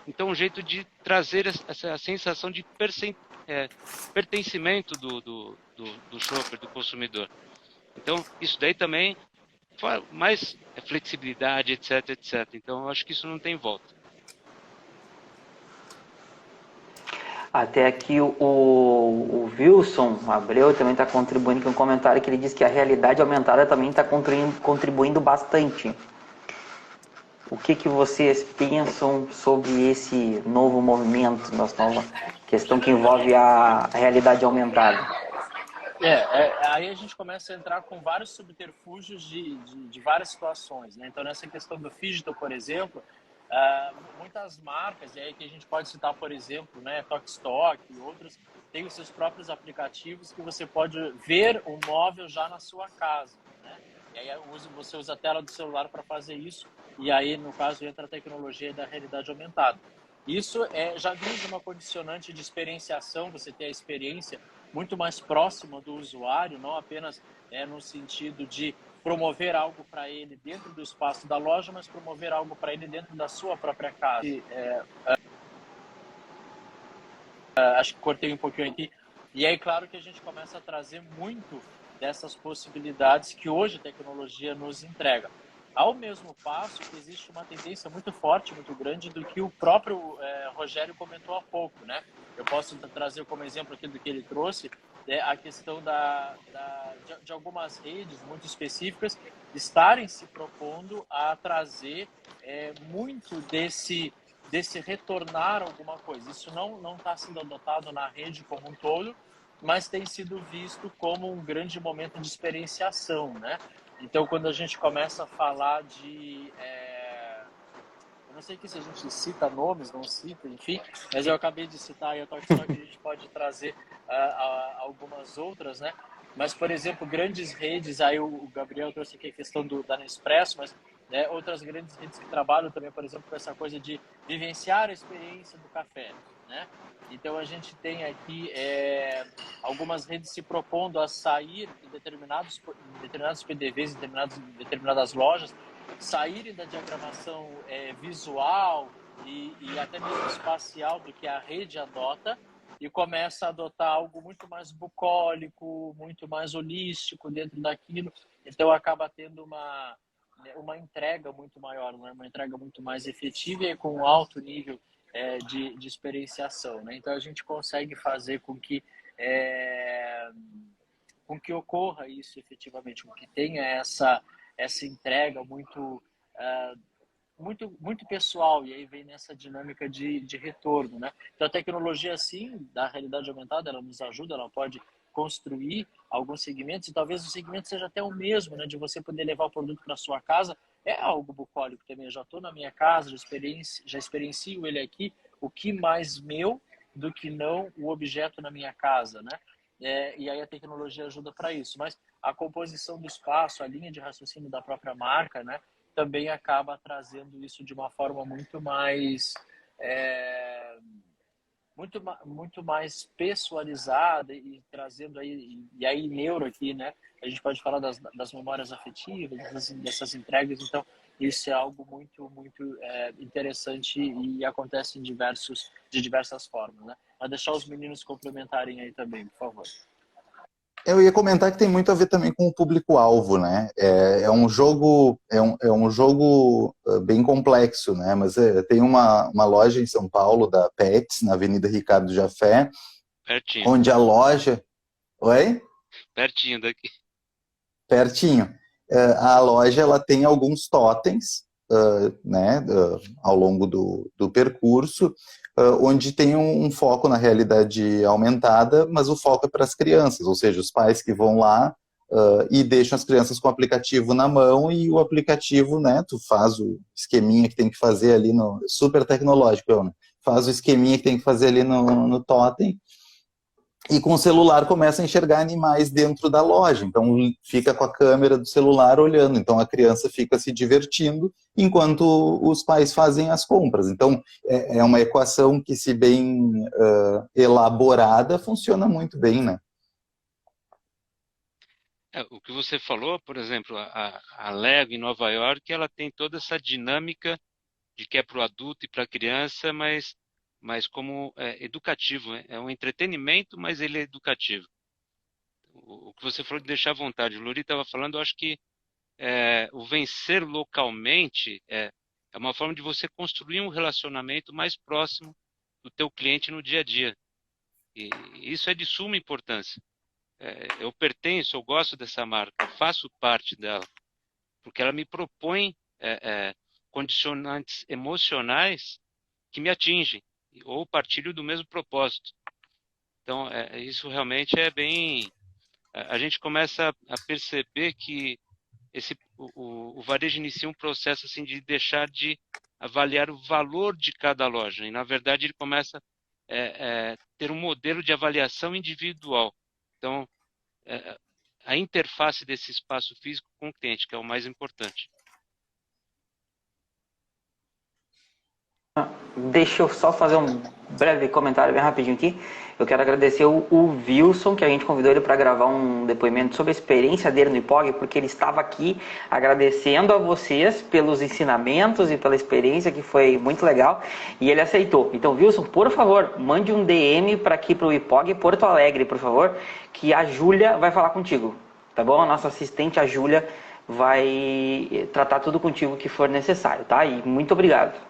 Então, um jeito de trazer essa sensação de pertencimento do shopper, do consumidor. Então, isso daí também mais flexibilidade, etc, etc. Então, eu acho que isso não tem volta. Até aqui o Wilson Abreu também está contribuindo com um comentário que ele diz que a realidade aumentada também está contribuindo bastante. O que vocês pensam sobre esse novo movimento, essa nova questão que envolve a realidade aumentada? Aí a gente começa a entrar com vários subterfúgios de várias situações, né? Então, nessa questão do digital, por exemplo, muitas marcas, e aí que a gente pode citar, por exemplo, né, Tokstok e outros, têm os seus próprios aplicativos que você pode ver o móvel já na sua casa, né? E aí você usa a tela do celular para fazer isso, e aí, no caso, entra a tecnologia da realidade aumentada. Isso já visa uma condicionante de experienciação, você ter a experiência muito mais próxima do usuário, não apenas no sentido de promover algo para ele dentro do espaço da loja, mas promover algo para ele dentro da sua própria casa. Acho que cortei um pouquinho aqui. E aí, claro que a gente começa a trazer muito dessas possibilidades que hoje a tecnologia nos entrega. Ao mesmo passo que existe uma tendência muito forte, muito grande, do que o próprio Rogério comentou há pouco, né? Eu posso trazer como exemplo aqui do que ele trouxe, a questão de algumas redes muito específicas estarem se propondo a trazer muito desse retornar alguma coisa. Isso não está sendo adotado na rede como um todo, mas tem sido visto como um grande momento de experienciação, né? Então, quando a gente começa a falar eu não sei aqui se a gente cita nomes, não cita, enfim, mas eu acabei de citar aí a Tokstok, a gente pode trazer algumas outras, né? Mas, por exemplo, grandes redes, aí o Gabriel trouxe aqui a questão da Nespresso, mas outras grandes redes que trabalham também, por exemplo, com essa coisa de vivenciar a experiência do café, né? Então, a gente tem aqui algumas redes se propondo a sair em determinados PDVs, em determinadas lojas, saírem da diagramação visual e até mesmo espacial do que a rede adota e começa a adotar algo muito mais bucólico, muito mais holístico dentro daquilo. Então, acaba tendo uma entrega muito maior, né? Uma entrega muito mais efetiva e com um alto nível de experienciação, né? Então, a gente consegue fazer com que ocorra isso efetivamente, com que tenha essa entrega muito pessoal, e aí vem nessa dinâmica de retorno, né? Então, a tecnologia, sim, da realidade aumentada, ela nos ajuda, ela pode construir alguns segmentos, e talvez o segmento seja até o mesmo, né? De você poder levar o produto para sua casa, é algo bucólico também. Eu já estou na minha casa, já experiencio ele aqui, o que mais meu do que não o objeto na minha casa, né? E aí a tecnologia ajuda para isso. Mas a composição do espaço, a linha de raciocínio da própria marca, né? Também acaba trazendo isso de uma forma muito mais muito mais pessoalizada e trazendo aí, e aí neuro aqui, né? A gente pode falar das memórias afetivas, dessas entregas. Então, isso é algo muito interessante e acontece de diversas formas, né? Mas deixar os meninos complementarem aí também, por favor. Eu ia comentar que tem muito a ver também com o público-alvo, né? É um jogo, bem complexo, né? Mas tem uma loja em São Paulo, da Pets, na Avenida Ricardo Jafé, Pertinho. onde a loja... Oi? Pertinho daqui. Pertinho. A loja ela tem alguns totens, né, ao longo do percurso, onde tem um foco na realidade aumentada, mas o foco é para as crianças, ou seja, os pais que vão lá e deixam as crianças com o aplicativo na mão, e o aplicativo, né, tu faz o esqueminha que tem que fazer ali super tecnológico, né? Faz o esqueminha que tem que fazer ali no totem, e com o celular começa a enxergar animais dentro da loja. Então fica com a câmera do celular olhando. Então a criança fica se divertindo enquanto os pais fazem as compras. Então é uma equação que, se bem elaborada, funciona muito bem, né? O que você falou, por exemplo, a Lego em Nova York, ela tem toda essa dinâmica de que é para o adulto e para a criança, mas como educativo, né? É um entretenimento, mas ele é educativo. O que você falou de deixar à vontade, o Luri estava falando, eu acho que o vencer localmente é uma forma de você construir um relacionamento mais próximo do teu cliente no dia a dia. E isso é de suma importância. Eu pertenço, eu gosto dessa marca, eu faço parte dela, porque ela me propõe condicionantes emocionais que me atingem, ou partilho do mesmo propósito. Então, isso realmente é bem... A gente começa a perceber que o varejo inicia um processo assim, de deixar de avaliar o valor de cada loja. E, na verdade, ele começa a ter um modelo de avaliação individual. Então, a interface desse espaço físico com o cliente, que é o mais importante. Deixa eu só fazer um breve comentário bem rapidinho aqui. Eu quero agradecer o Wilson, que a gente convidou ele para gravar um depoimento sobre a experiência dele no IPOG, porque ele estava aqui agradecendo a vocês pelos ensinamentos e pela experiência, que foi muito legal, e ele aceitou. Então, Wilson, por favor, mande um DM para aqui para o IPOG Porto Alegre, por favor, que a Júlia vai falar contigo, tá bom? A nossa assistente, a Júlia, vai tratar tudo contigo que for necessário, tá? E muito obrigado.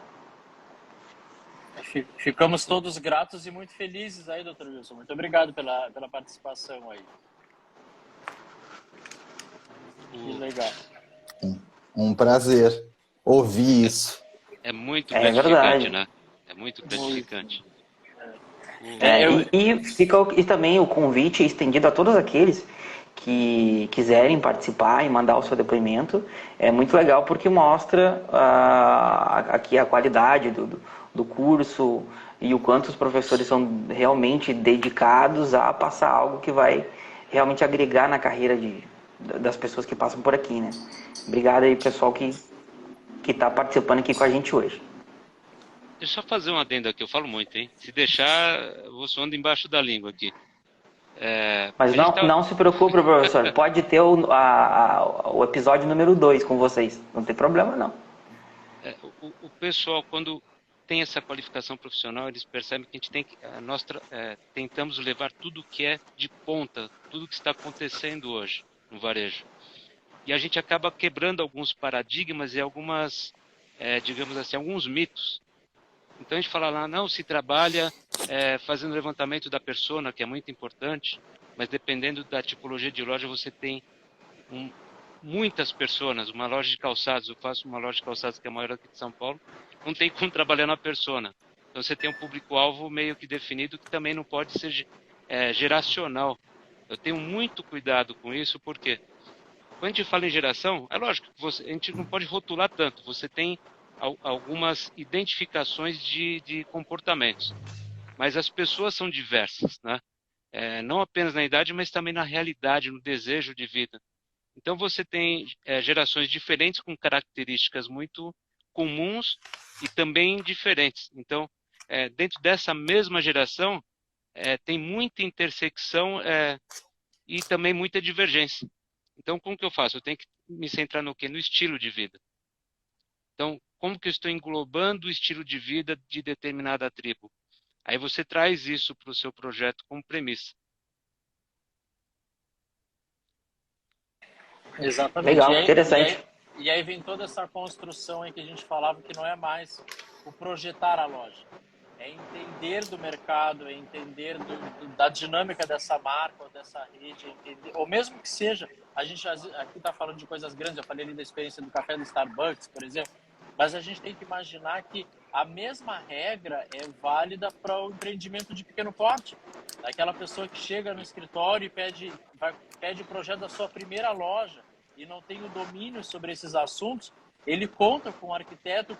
Ficamos todos gratos e muito felizes aí, Dr. Wilson. Muito obrigado pela participação aí. Que legal. Um prazer ouvir isso. É muito gratificante, né? É muito gratificante. E fica também o convite estendido a todos aqueles que quiserem participar e mandar o seu depoimento. É muito legal porque mostra aqui a qualidade do curso e o quanto os professores são realmente dedicados a passar algo que vai realmente agregar na carreira das pessoas que passam por aqui, né? Obrigado aí, pessoal, que está participando aqui com a gente hoje. Deixa eu só fazer um adendo aqui, eu falo muito, hein? Se deixar, eu vou suando embaixo da língua aqui. Mas não se preocupe, professor. Pode ter o episódio número 2 com vocês. Não tem problema, não. O pessoal, quando tem essa qualificação profissional, eles percebem que a gente tem que... Nós tentamos levar tudo que é de ponta, tudo que está acontecendo hoje no varejo. E a gente acaba quebrando alguns paradigmas e algumas, digamos assim, alguns mitos. Então a gente fala lá, não, se trabalha fazendo levantamento da persona, que é muito importante, mas dependendo da tipologia de loja, você tem muitas personas. Uma loja de calçados, eu faço uma loja de calçados que é a maior aqui de São Paulo, não tem como trabalhar na persona. Então você tem um público-alvo meio que definido, que também não pode ser geracional. Eu tenho muito cuidado com isso, porque quando a gente fala em geração, é lógico que a gente não pode rotular tanto. Você tem algumas identificações de comportamentos. Mas as pessoas são diversas, né? Não apenas na idade, mas também na realidade, no desejo de vida. Então você tem gerações diferentes com características muito comuns e também diferentes. Então, dentro dessa mesma geração, tem muita intersecção e também muita divergência. Então, como que eu faço? Eu tenho que me centrar no quê? No estilo de vida. Então, como que eu estou englobando o estilo de vida de determinada tribo? Aí você traz isso para o seu projeto como premissa. Exatamente. Legal, interessante. E aí vem toda essa construção aí que a gente falava, que não é mais o projetar a loja. É entender do mercado, é entender da dinâmica dessa marca ou dessa rede, ou mesmo que seja, a gente aqui está falando de coisas grandes, eu falei ali da experiência do café do Starbucks, por exemplo, mas a gente tem que imaginar que a mesma regra é válida para o empreendimento de pequeno porte. Aquela pessoa que chega no escritório e pede o projeto da sua primeira loja e não tem o domínio sobre esses assuntos, ele conta com o arquiteto,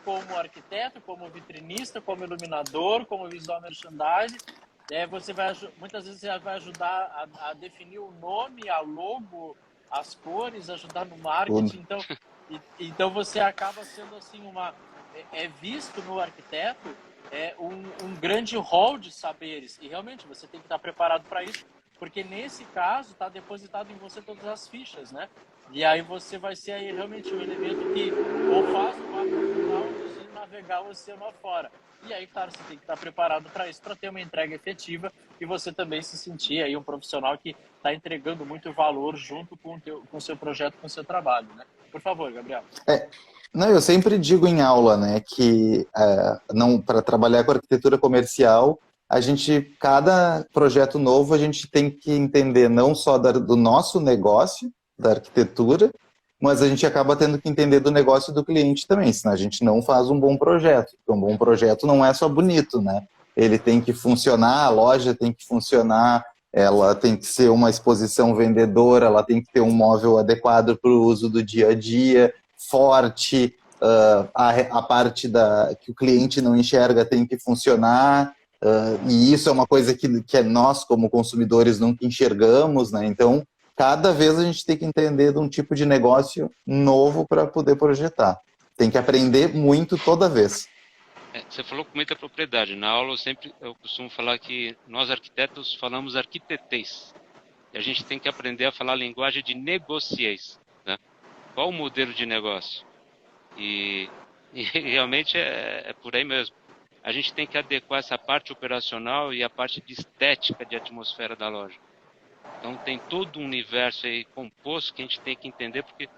como vitrinista, como iluminador, como visual merchandising. Muitas vezes você vai ajudar a definir o nome, a logo, as cores, ajudar no marketing. Então você acaba sendo assim visto no arquiteto um grande hall de saberes. E realmente você tem que estar preparado para isso, porque nesse caso está depositado em você todas as fichas, né? E aí você vai ser aí realmente um elemento que ou faz o barco final e navegar o oceano afora. E aí, claro, você tem que estar preparado para isso, para ter uma entrega efetiva e você também se sentir aí um profissional que está entregando muito valor junto com o seu projeto, com o seu trabalho, né? Por favor, Gabriel. Não, eu sempre digo em aula, né, que para trabalhar com arquitetura comercial, cada projeto novo, a gente tem que entender não só do nosso negócio, da arquitetura, mas a gente acaba tendo que entender do negócio do cliente também, senão a gente não faz um bom projeto. Porque um bom projeto não é só bonito, né? Ele tem que funcionar, a loja tem que funcionar, ela tem que ser uma exposição vendedora, ela tem que ter um móvel adequado para o uso do dia a dia, forte, a parte que o cliente não enxerga tem que funcionar, e isso é uma coisa que nós, como consumidores, nunca enxergamos, né? Então, cada vez a gente tem que entender de um tipo de negócio novo para poder projetar. Tem que aprender muito toda vez. Você falou com muita propriedade. Na aula eu costumo falar que nós arquitetos falamos arquitetês. E a gente tem que aprender a falar a linguagem de negociês, né? Qual o modelo de negócio? E realmente é por aí mesmo. A gente tem que adequar essa parte operacional e a parte de estética de atmosfera da loja. Então tem todo um universo aí composto que a gente tem que entender, porque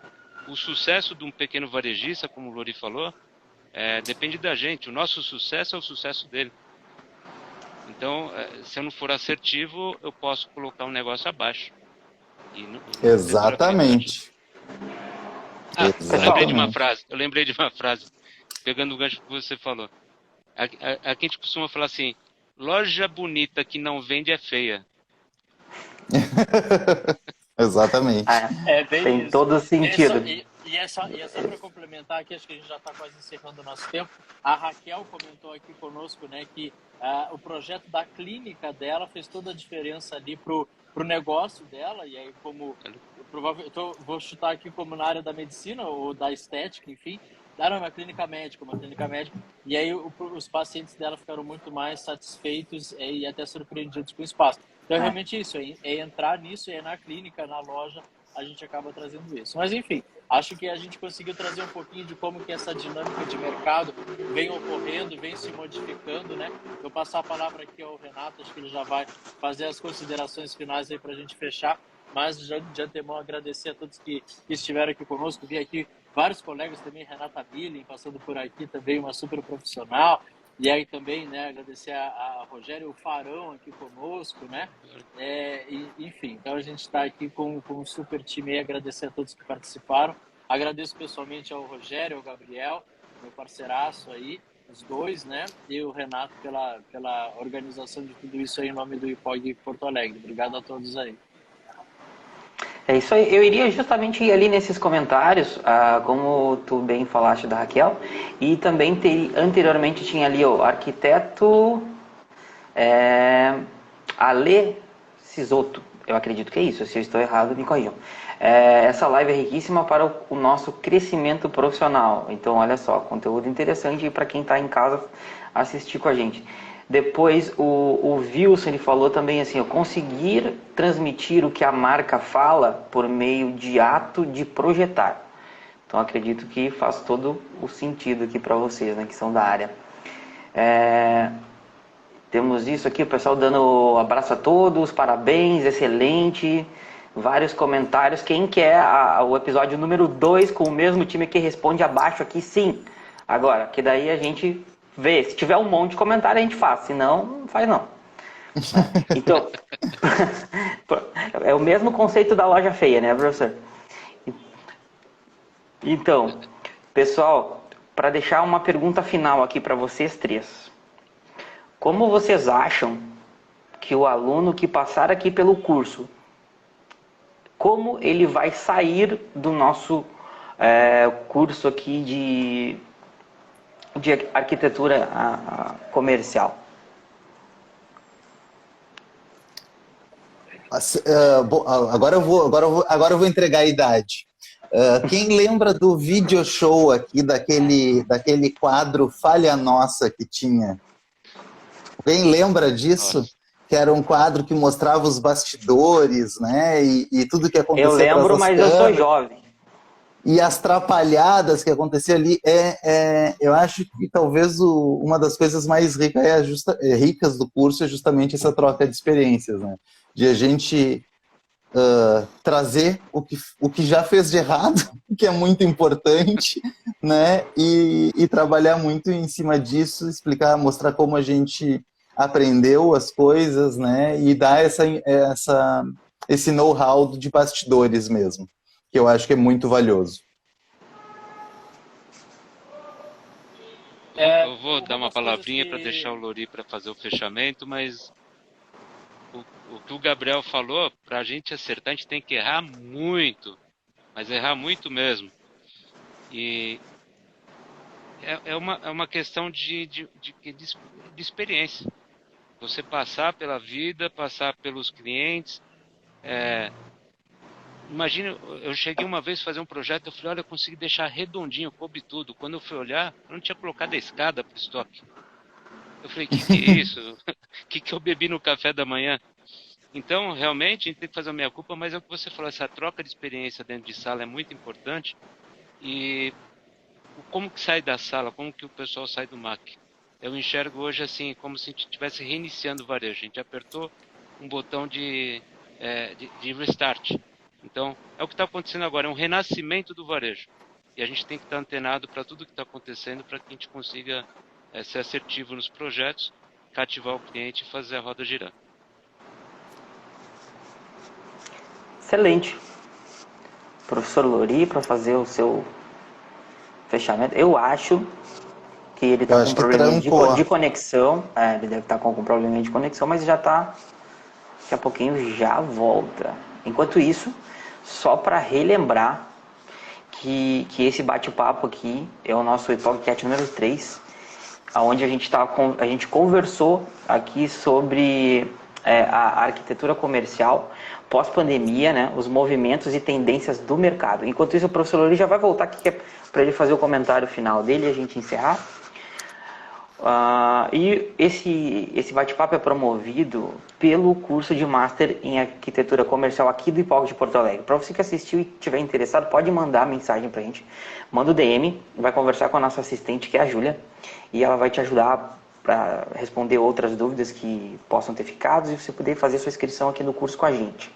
o sucesso de um pequeno varejista, como o Lori falou, depende da gente. O nosso sucesso é o sucesso dele. Então, se eu não for assertivo, eu posso colocar um negócio abaixo. Exatamente. Eu lembrei de uma frase, pegando o gancho que você falou. Aqui a gente costuma falar assim: loja bonita que não vende é feia. Exatamente. Tem isso. todo sentido. E é só para complementar aqui, acho que a gente já está quase encerrando o nosso tempo. A Raquel comentou aqui conosco, né, que o projeto da clínica dela fez toda a diferença ali pro negócio dela. E aí, como vou chutar aqui como na área da medicina ou da estética, enfim, era uma clínica médica. E aí os pacientes dela ficaram muito mais satisfeitos e até surpreendidos com o espaço. Então, é realmente isso, é entrar nisso, na clínica, na loja, a gente acaba trazendo isso. Mas, enfim, acho que a gente conseguiu trazer um pouquinho de como que essa dinâmica de mercado vem ocorrendo, vem se modificando, né? Eu passar a palavra aqui ao Renato, acho que ele já vai fazer as considerações finais aí para a gente fechar, mas já de antemão agradecer a todos que estiveram aqui conosco. Vi aqui vários colegas também, Renata Billing passando por aqui também, uma super profissional. E aí também, né, agradecer a Rogério Farão aqui conosco, né? Enfim, então a gente está aqui com um super time aí, agradecer a todos que participaram. Agradeço pessoalmente ao Rogério, ao Gabriel, meu parceiraço aí, os dois, né? E o Renato pela organização de tudo isso aí em nome do IPOG Porto Alegre. Obrigado a todos aí. É isso aí, eu iria justamente ir ali nesses comentários, como tu bem falaste da Raquel, e também anteriormente tinha ali o arquiteto Ale Sisoto, eu acredito que é isso, se eu estou errado me corrijam. Essa live é riquíssima para o nosso crescimento profissional, então olha só, conteúdo interessante para quem está em casa assistir com a gente. Depois o Wilson, ele falou também assim, conseguir transmitir o que a marca fala por meio de ato de projetar. Então acredito que faz todo o sentido aqui para vocês, né, que são da área. Temos isso aqui, o pessoal dando abraço a todos, parabéns, excelente. Vários comentários. Quem quer o episódio número 2 com o mesmo time que responde abaixo aqui, sim. Agora, que daí a gente vê. Se tiver um monte de comentário, a gente faz. Se não, não faz não. Então, é o mesmo conceito da loja feia, né, professor? Então, pessoal, para deixar uma pergunta final aqui para vocês três. Como vocês acham que o aluno que passar aqui pelo curso, como ele vai sair do nosso curso aqui de arquitetura comercial? Bom, agora eu vou entregar a idade. Quem lembra do video show aqui, daquele quadro Falha Nossa que tinha? Quem lembra disso? Nossa. Que era um quadro que mostrava os bastidores, né? E tudo que acontecia. Eu lembro, mas eu sou jovem. E as trapalhadas que aconteciam ali, eu acho que talvez uma das coisas mais ricas do curso é justamente essa troca de experiências, né? De a gente trazer o que já fez de errado, que é muito importante, né? E trabalhar muito em cima disso, explicar, mostrar como a gente aprendeu as coisas, né? E dar esse know-how de bastidores mesmo. que eu acho que é muito valioso. Eu vou dar uma das coisas palavrinha para deixar o Lori para fazer o fechamento, mas o que o Gabriel falou, para a gente acertar, a gente tem que errar muito, mas errar muito mesmo. E é uma questão de experiência. Você passar pela vida, passar pelos clientes. Imagina, eu cheguei uma vez a fazer um projeto, eu falei, olha, eu consegui deixar redondinho, coube tudo. Quando eu fui olhar, eu não tinha colocado a escada para o estoque. Eu falei, que é isso? Que eu bebi no café da manhã? Então, realmente, a gente tem que fazer a meia-culpa, mas é o que você falou, essa troca de experiência dentro de sala é muito importante. E como que sai da sala, como que o pessoal sai do MAC? Eu enxergo hoje assim, como se a gente estivesse reiniciando o varejo. A gente apertou um botão de restart. Então, é o que está acontecendo agora, é um renascimento do varejo. E a gente tem que estar antenado para tudo que está acontecendo para que a gente consiga ser assertivo nos projetos, cativar o cliente e fazer a roda girar. Excelente. Professor Lori, para fazer o seu fechamento. Eu acho que ele está com um probleminha de conexão. Ele deve estar com algum probleminha de conexão, mas já está. Daqui a pouquinho já volta. Enquanto isso, só para relembrar que esse bate-papo aqui é o nosso Epoccat número 3, onde a gente conversou aqui sobre a arquitetura comercial pós-pandemia, né, os movimentos e tendências do mercado. Enquanto isso, o professor Lori já vai voltar aqui para ele fazer o comentário final dele e a gente encerrar. E esse bate-papo é promovido pelo curso de Master em Arquitetura Comercial aqui do IPOC de Porto Alegre. Para você que assistiu e estiver interessado, pode mandar mensagem para a gente. Manda o DM, vai conversar com a nossa assistente, que é a Júlia, e ela vai te ajudar para responder outras dúvidas que possam ter ficado e você poder fazer sua inscrição aqui no curso com a gente.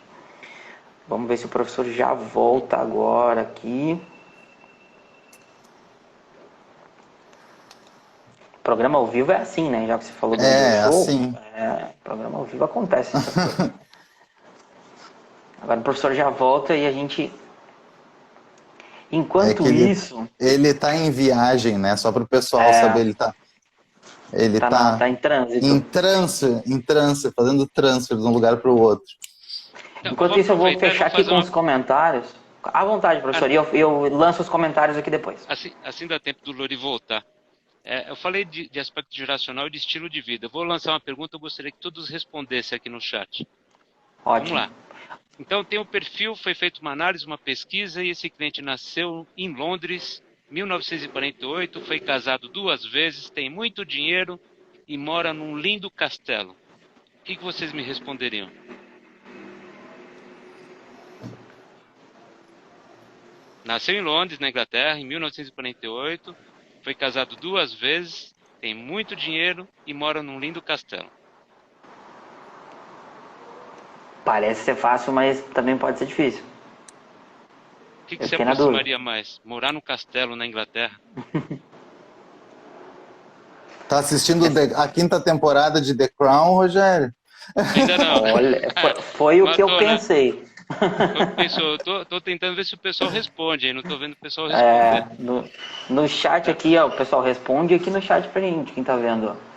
Vamos ver se o professor já volta agora aqui. Programa ao vivo é assim, né? Já que você falou do video show, assim. Programa ao vivo acontece essas coisas. Agora o professor já volta e a gente... Enquanto isso... Ele tá em viagem, né? Só para o pessoal saber, ele tá em trânsito. Em trânsito, fazendo transfer de um lugar para o outro. Enquanto isso, eu vou fechar aqui com os comentários. À vontade, professor. E eu lanço os comentários aqui depois. Assim dá tempo do Lori voltar. Eu falei de aspecto geracional e de estilo de vida. Eu vou lançar uma pergunta, eu gostaria que todos respondessem aqui no chat. Ótimo. Vamos lá. Então, tem um perfil, foi feita uma análise, uma pesquisa, e esse cliente nasceu em Londres, 1948, foi casado 2 vezes, tem muito dinheiro e mora num lindo castelo. O que vocês me responderiam? Nasceu em Londres, na Inglaterra, em 1948, foi casado 2 vezes, tem muito dinheiro e mora num lindo castelo. Parece ser fácil, mas também pode ser difícil. O que você aproximaria mais? Morar num castelo na Inglaterra? Tá assistindo a 5ª temporada de The Crown, Rogério? Ainda não. Olha, foi o que eu pensei. Eu tô tentando ver se o pessoal responde, aí não tô vendo o pessoal responder. No chat aqui, ó, o pessoal responde aqui no chat pra gente, quem tá vendo, ó.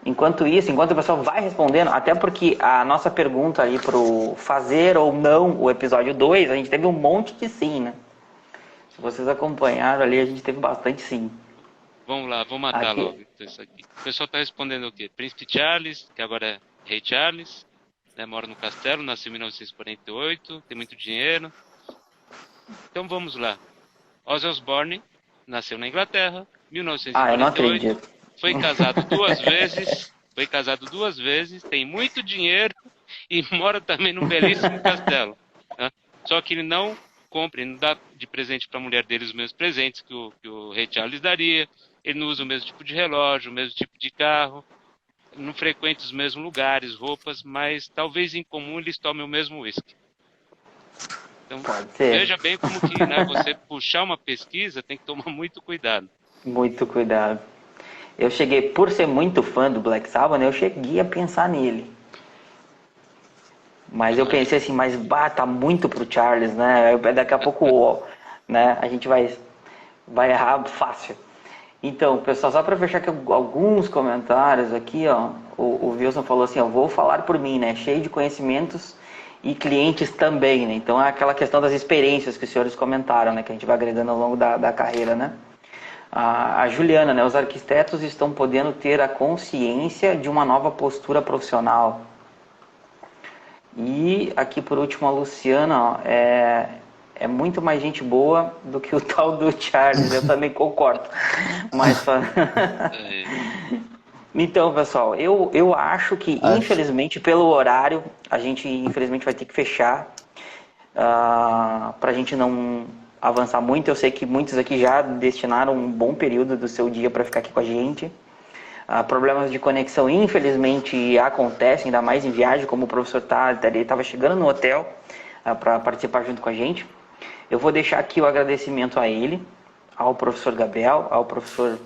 Enquanto o pessoal vai respondendo, até porque a nossa pergunta ali pro fazer ou não o episódio 2, a gente teve um monte de sim, né? Se vocês acompanharam ali, a gente teve bastante sim. Vamos lá, vou matar aqui. Logo isso aqui. O pessoal tá respondendo o quê? Príncipe Charles, que agora é Rei Charles, né, mora no castelo, nasceu em 1948, tem muito dinheiro. Então vamos lá. Ozzy Osbourne nasceu na Inglaterra, 1948. Eu não acredito. Foi casado duas vezes, tem muito dinheiro e mora também num belíssimo castelo. Né? Só que ele não compra, ele não dá de presente para a mulher dele os mesmos presentes que o Rei Charles daria. Ele não usa o mesmo tipo de relógio, o mesmo tipo de carro. Não frequenta os mesmos lugares, roupas, mas talvez em comum eles tomem o mesmo uísque. Então, veja bem como que, né, você puxar uma pesquisa tem que tomar muito cuidado. Muito cuidado. Eu cheguei, por ser muito fã do Black Sabbath, eu cheguei a pensar nele. Mas eu pensei assim, mas tá muito pro Charles, né? Daqui a pouco, né, a gente vai errar fácil. Então, pessoal, só para fechar aqui alguns comentários aqui, ó, o Wilson falou assim, ó, vou falar por mim, né, cheio de conhecimentos e clientes também, né, então é aquela questão das experiências que os senhores comentaram, né, que a gente vai agregando ao longo da carreira, né. A Juliana, né, os arquitetos estão podendo ter a consciência de uma nova postura profissional. E aqui por último a Luciana, ó, é muito mais gente boa do que o tal do Charles, eu também concordo. Mas então, pessoal, eu acho que infelizmente pelo horário a gente infelizmente vai ter que fechar para a gente não avançar muito. Eu sei que muitos aqui já destinaram um bom período do seu dia para ficar aqui com a gente. Problemas de conexão infelizmente acontecem, ainda mais em viagem, como o professor ele estava chegando no hotel para participar junto com a gente. Eu vou deixar aqui o agradecimento a ele, ao professor Gabriel, ao professor...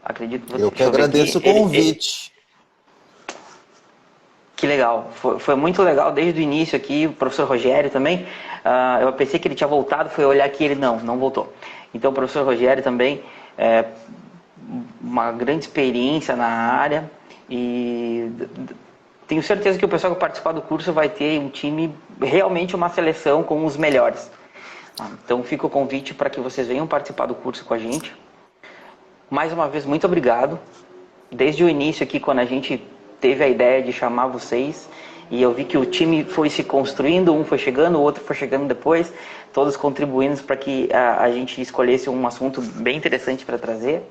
acredito que você... Eu que agradeço o convite. Que legal, foi muito legal desde o início aqui, o professor Rogério também. Eu pensei que ele tinha voltado, foi olhar aqui, ele não voltou. Então o professor Rogério também, uma grande experiência na área e tenho certeza que o pessoal que participar do curso vai ter um time, realmente uma seleção com os melhores. Então fica o convite para que vocês venham participar do curso com a gente. Mais uma vez, muito obrigado. Desde o início aqui, quando a gente teve a ideia de chamar vocês, e eu vi que o time foi se construindo, um foi chegando, o outro foi chegando depois, todos contribuindo para que a gente escolhesse um assunto bem interessante para trazer.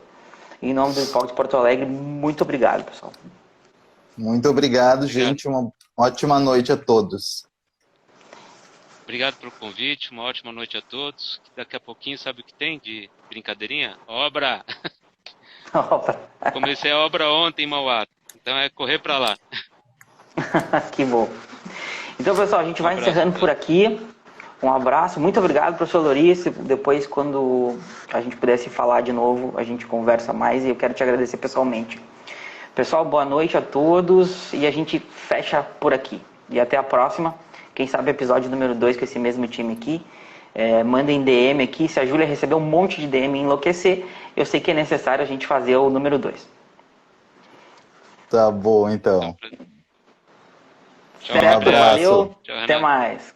Em nome do IPOC de Porto Alegre, muito obrigado, pessoal. Muito obrigado, gente. Uma ótima noite a todos. Obrigado pelo convite, uma ótima noite a todos. Daqui a pouquinho, sabe o que tem de brincadeirinha? Obra! Comecei a obra ontem em Mauá, então é correr para lá. Que bom. Então, pessoal, a gente vai encerrando por aqui. Um abraço, muito obrigado, professor Louris. Depois, quando a gente pudesse falar de novo, a gente conversa mais e eu quero te agradecer pessoalmente. Pessoal, boa noite a todos e a gente fecha por aqui. E até a próxima. Quem sabe episódio número 2 com esse mesmo time aqui. Mandem DM aqui. Se a Júlia receber um monte de DM e enlouquecer, eu sei que é necessário a gente fazer o número 2. Tá bom, então. Tchau, Um abraço. Valeu, Tchau, até mais.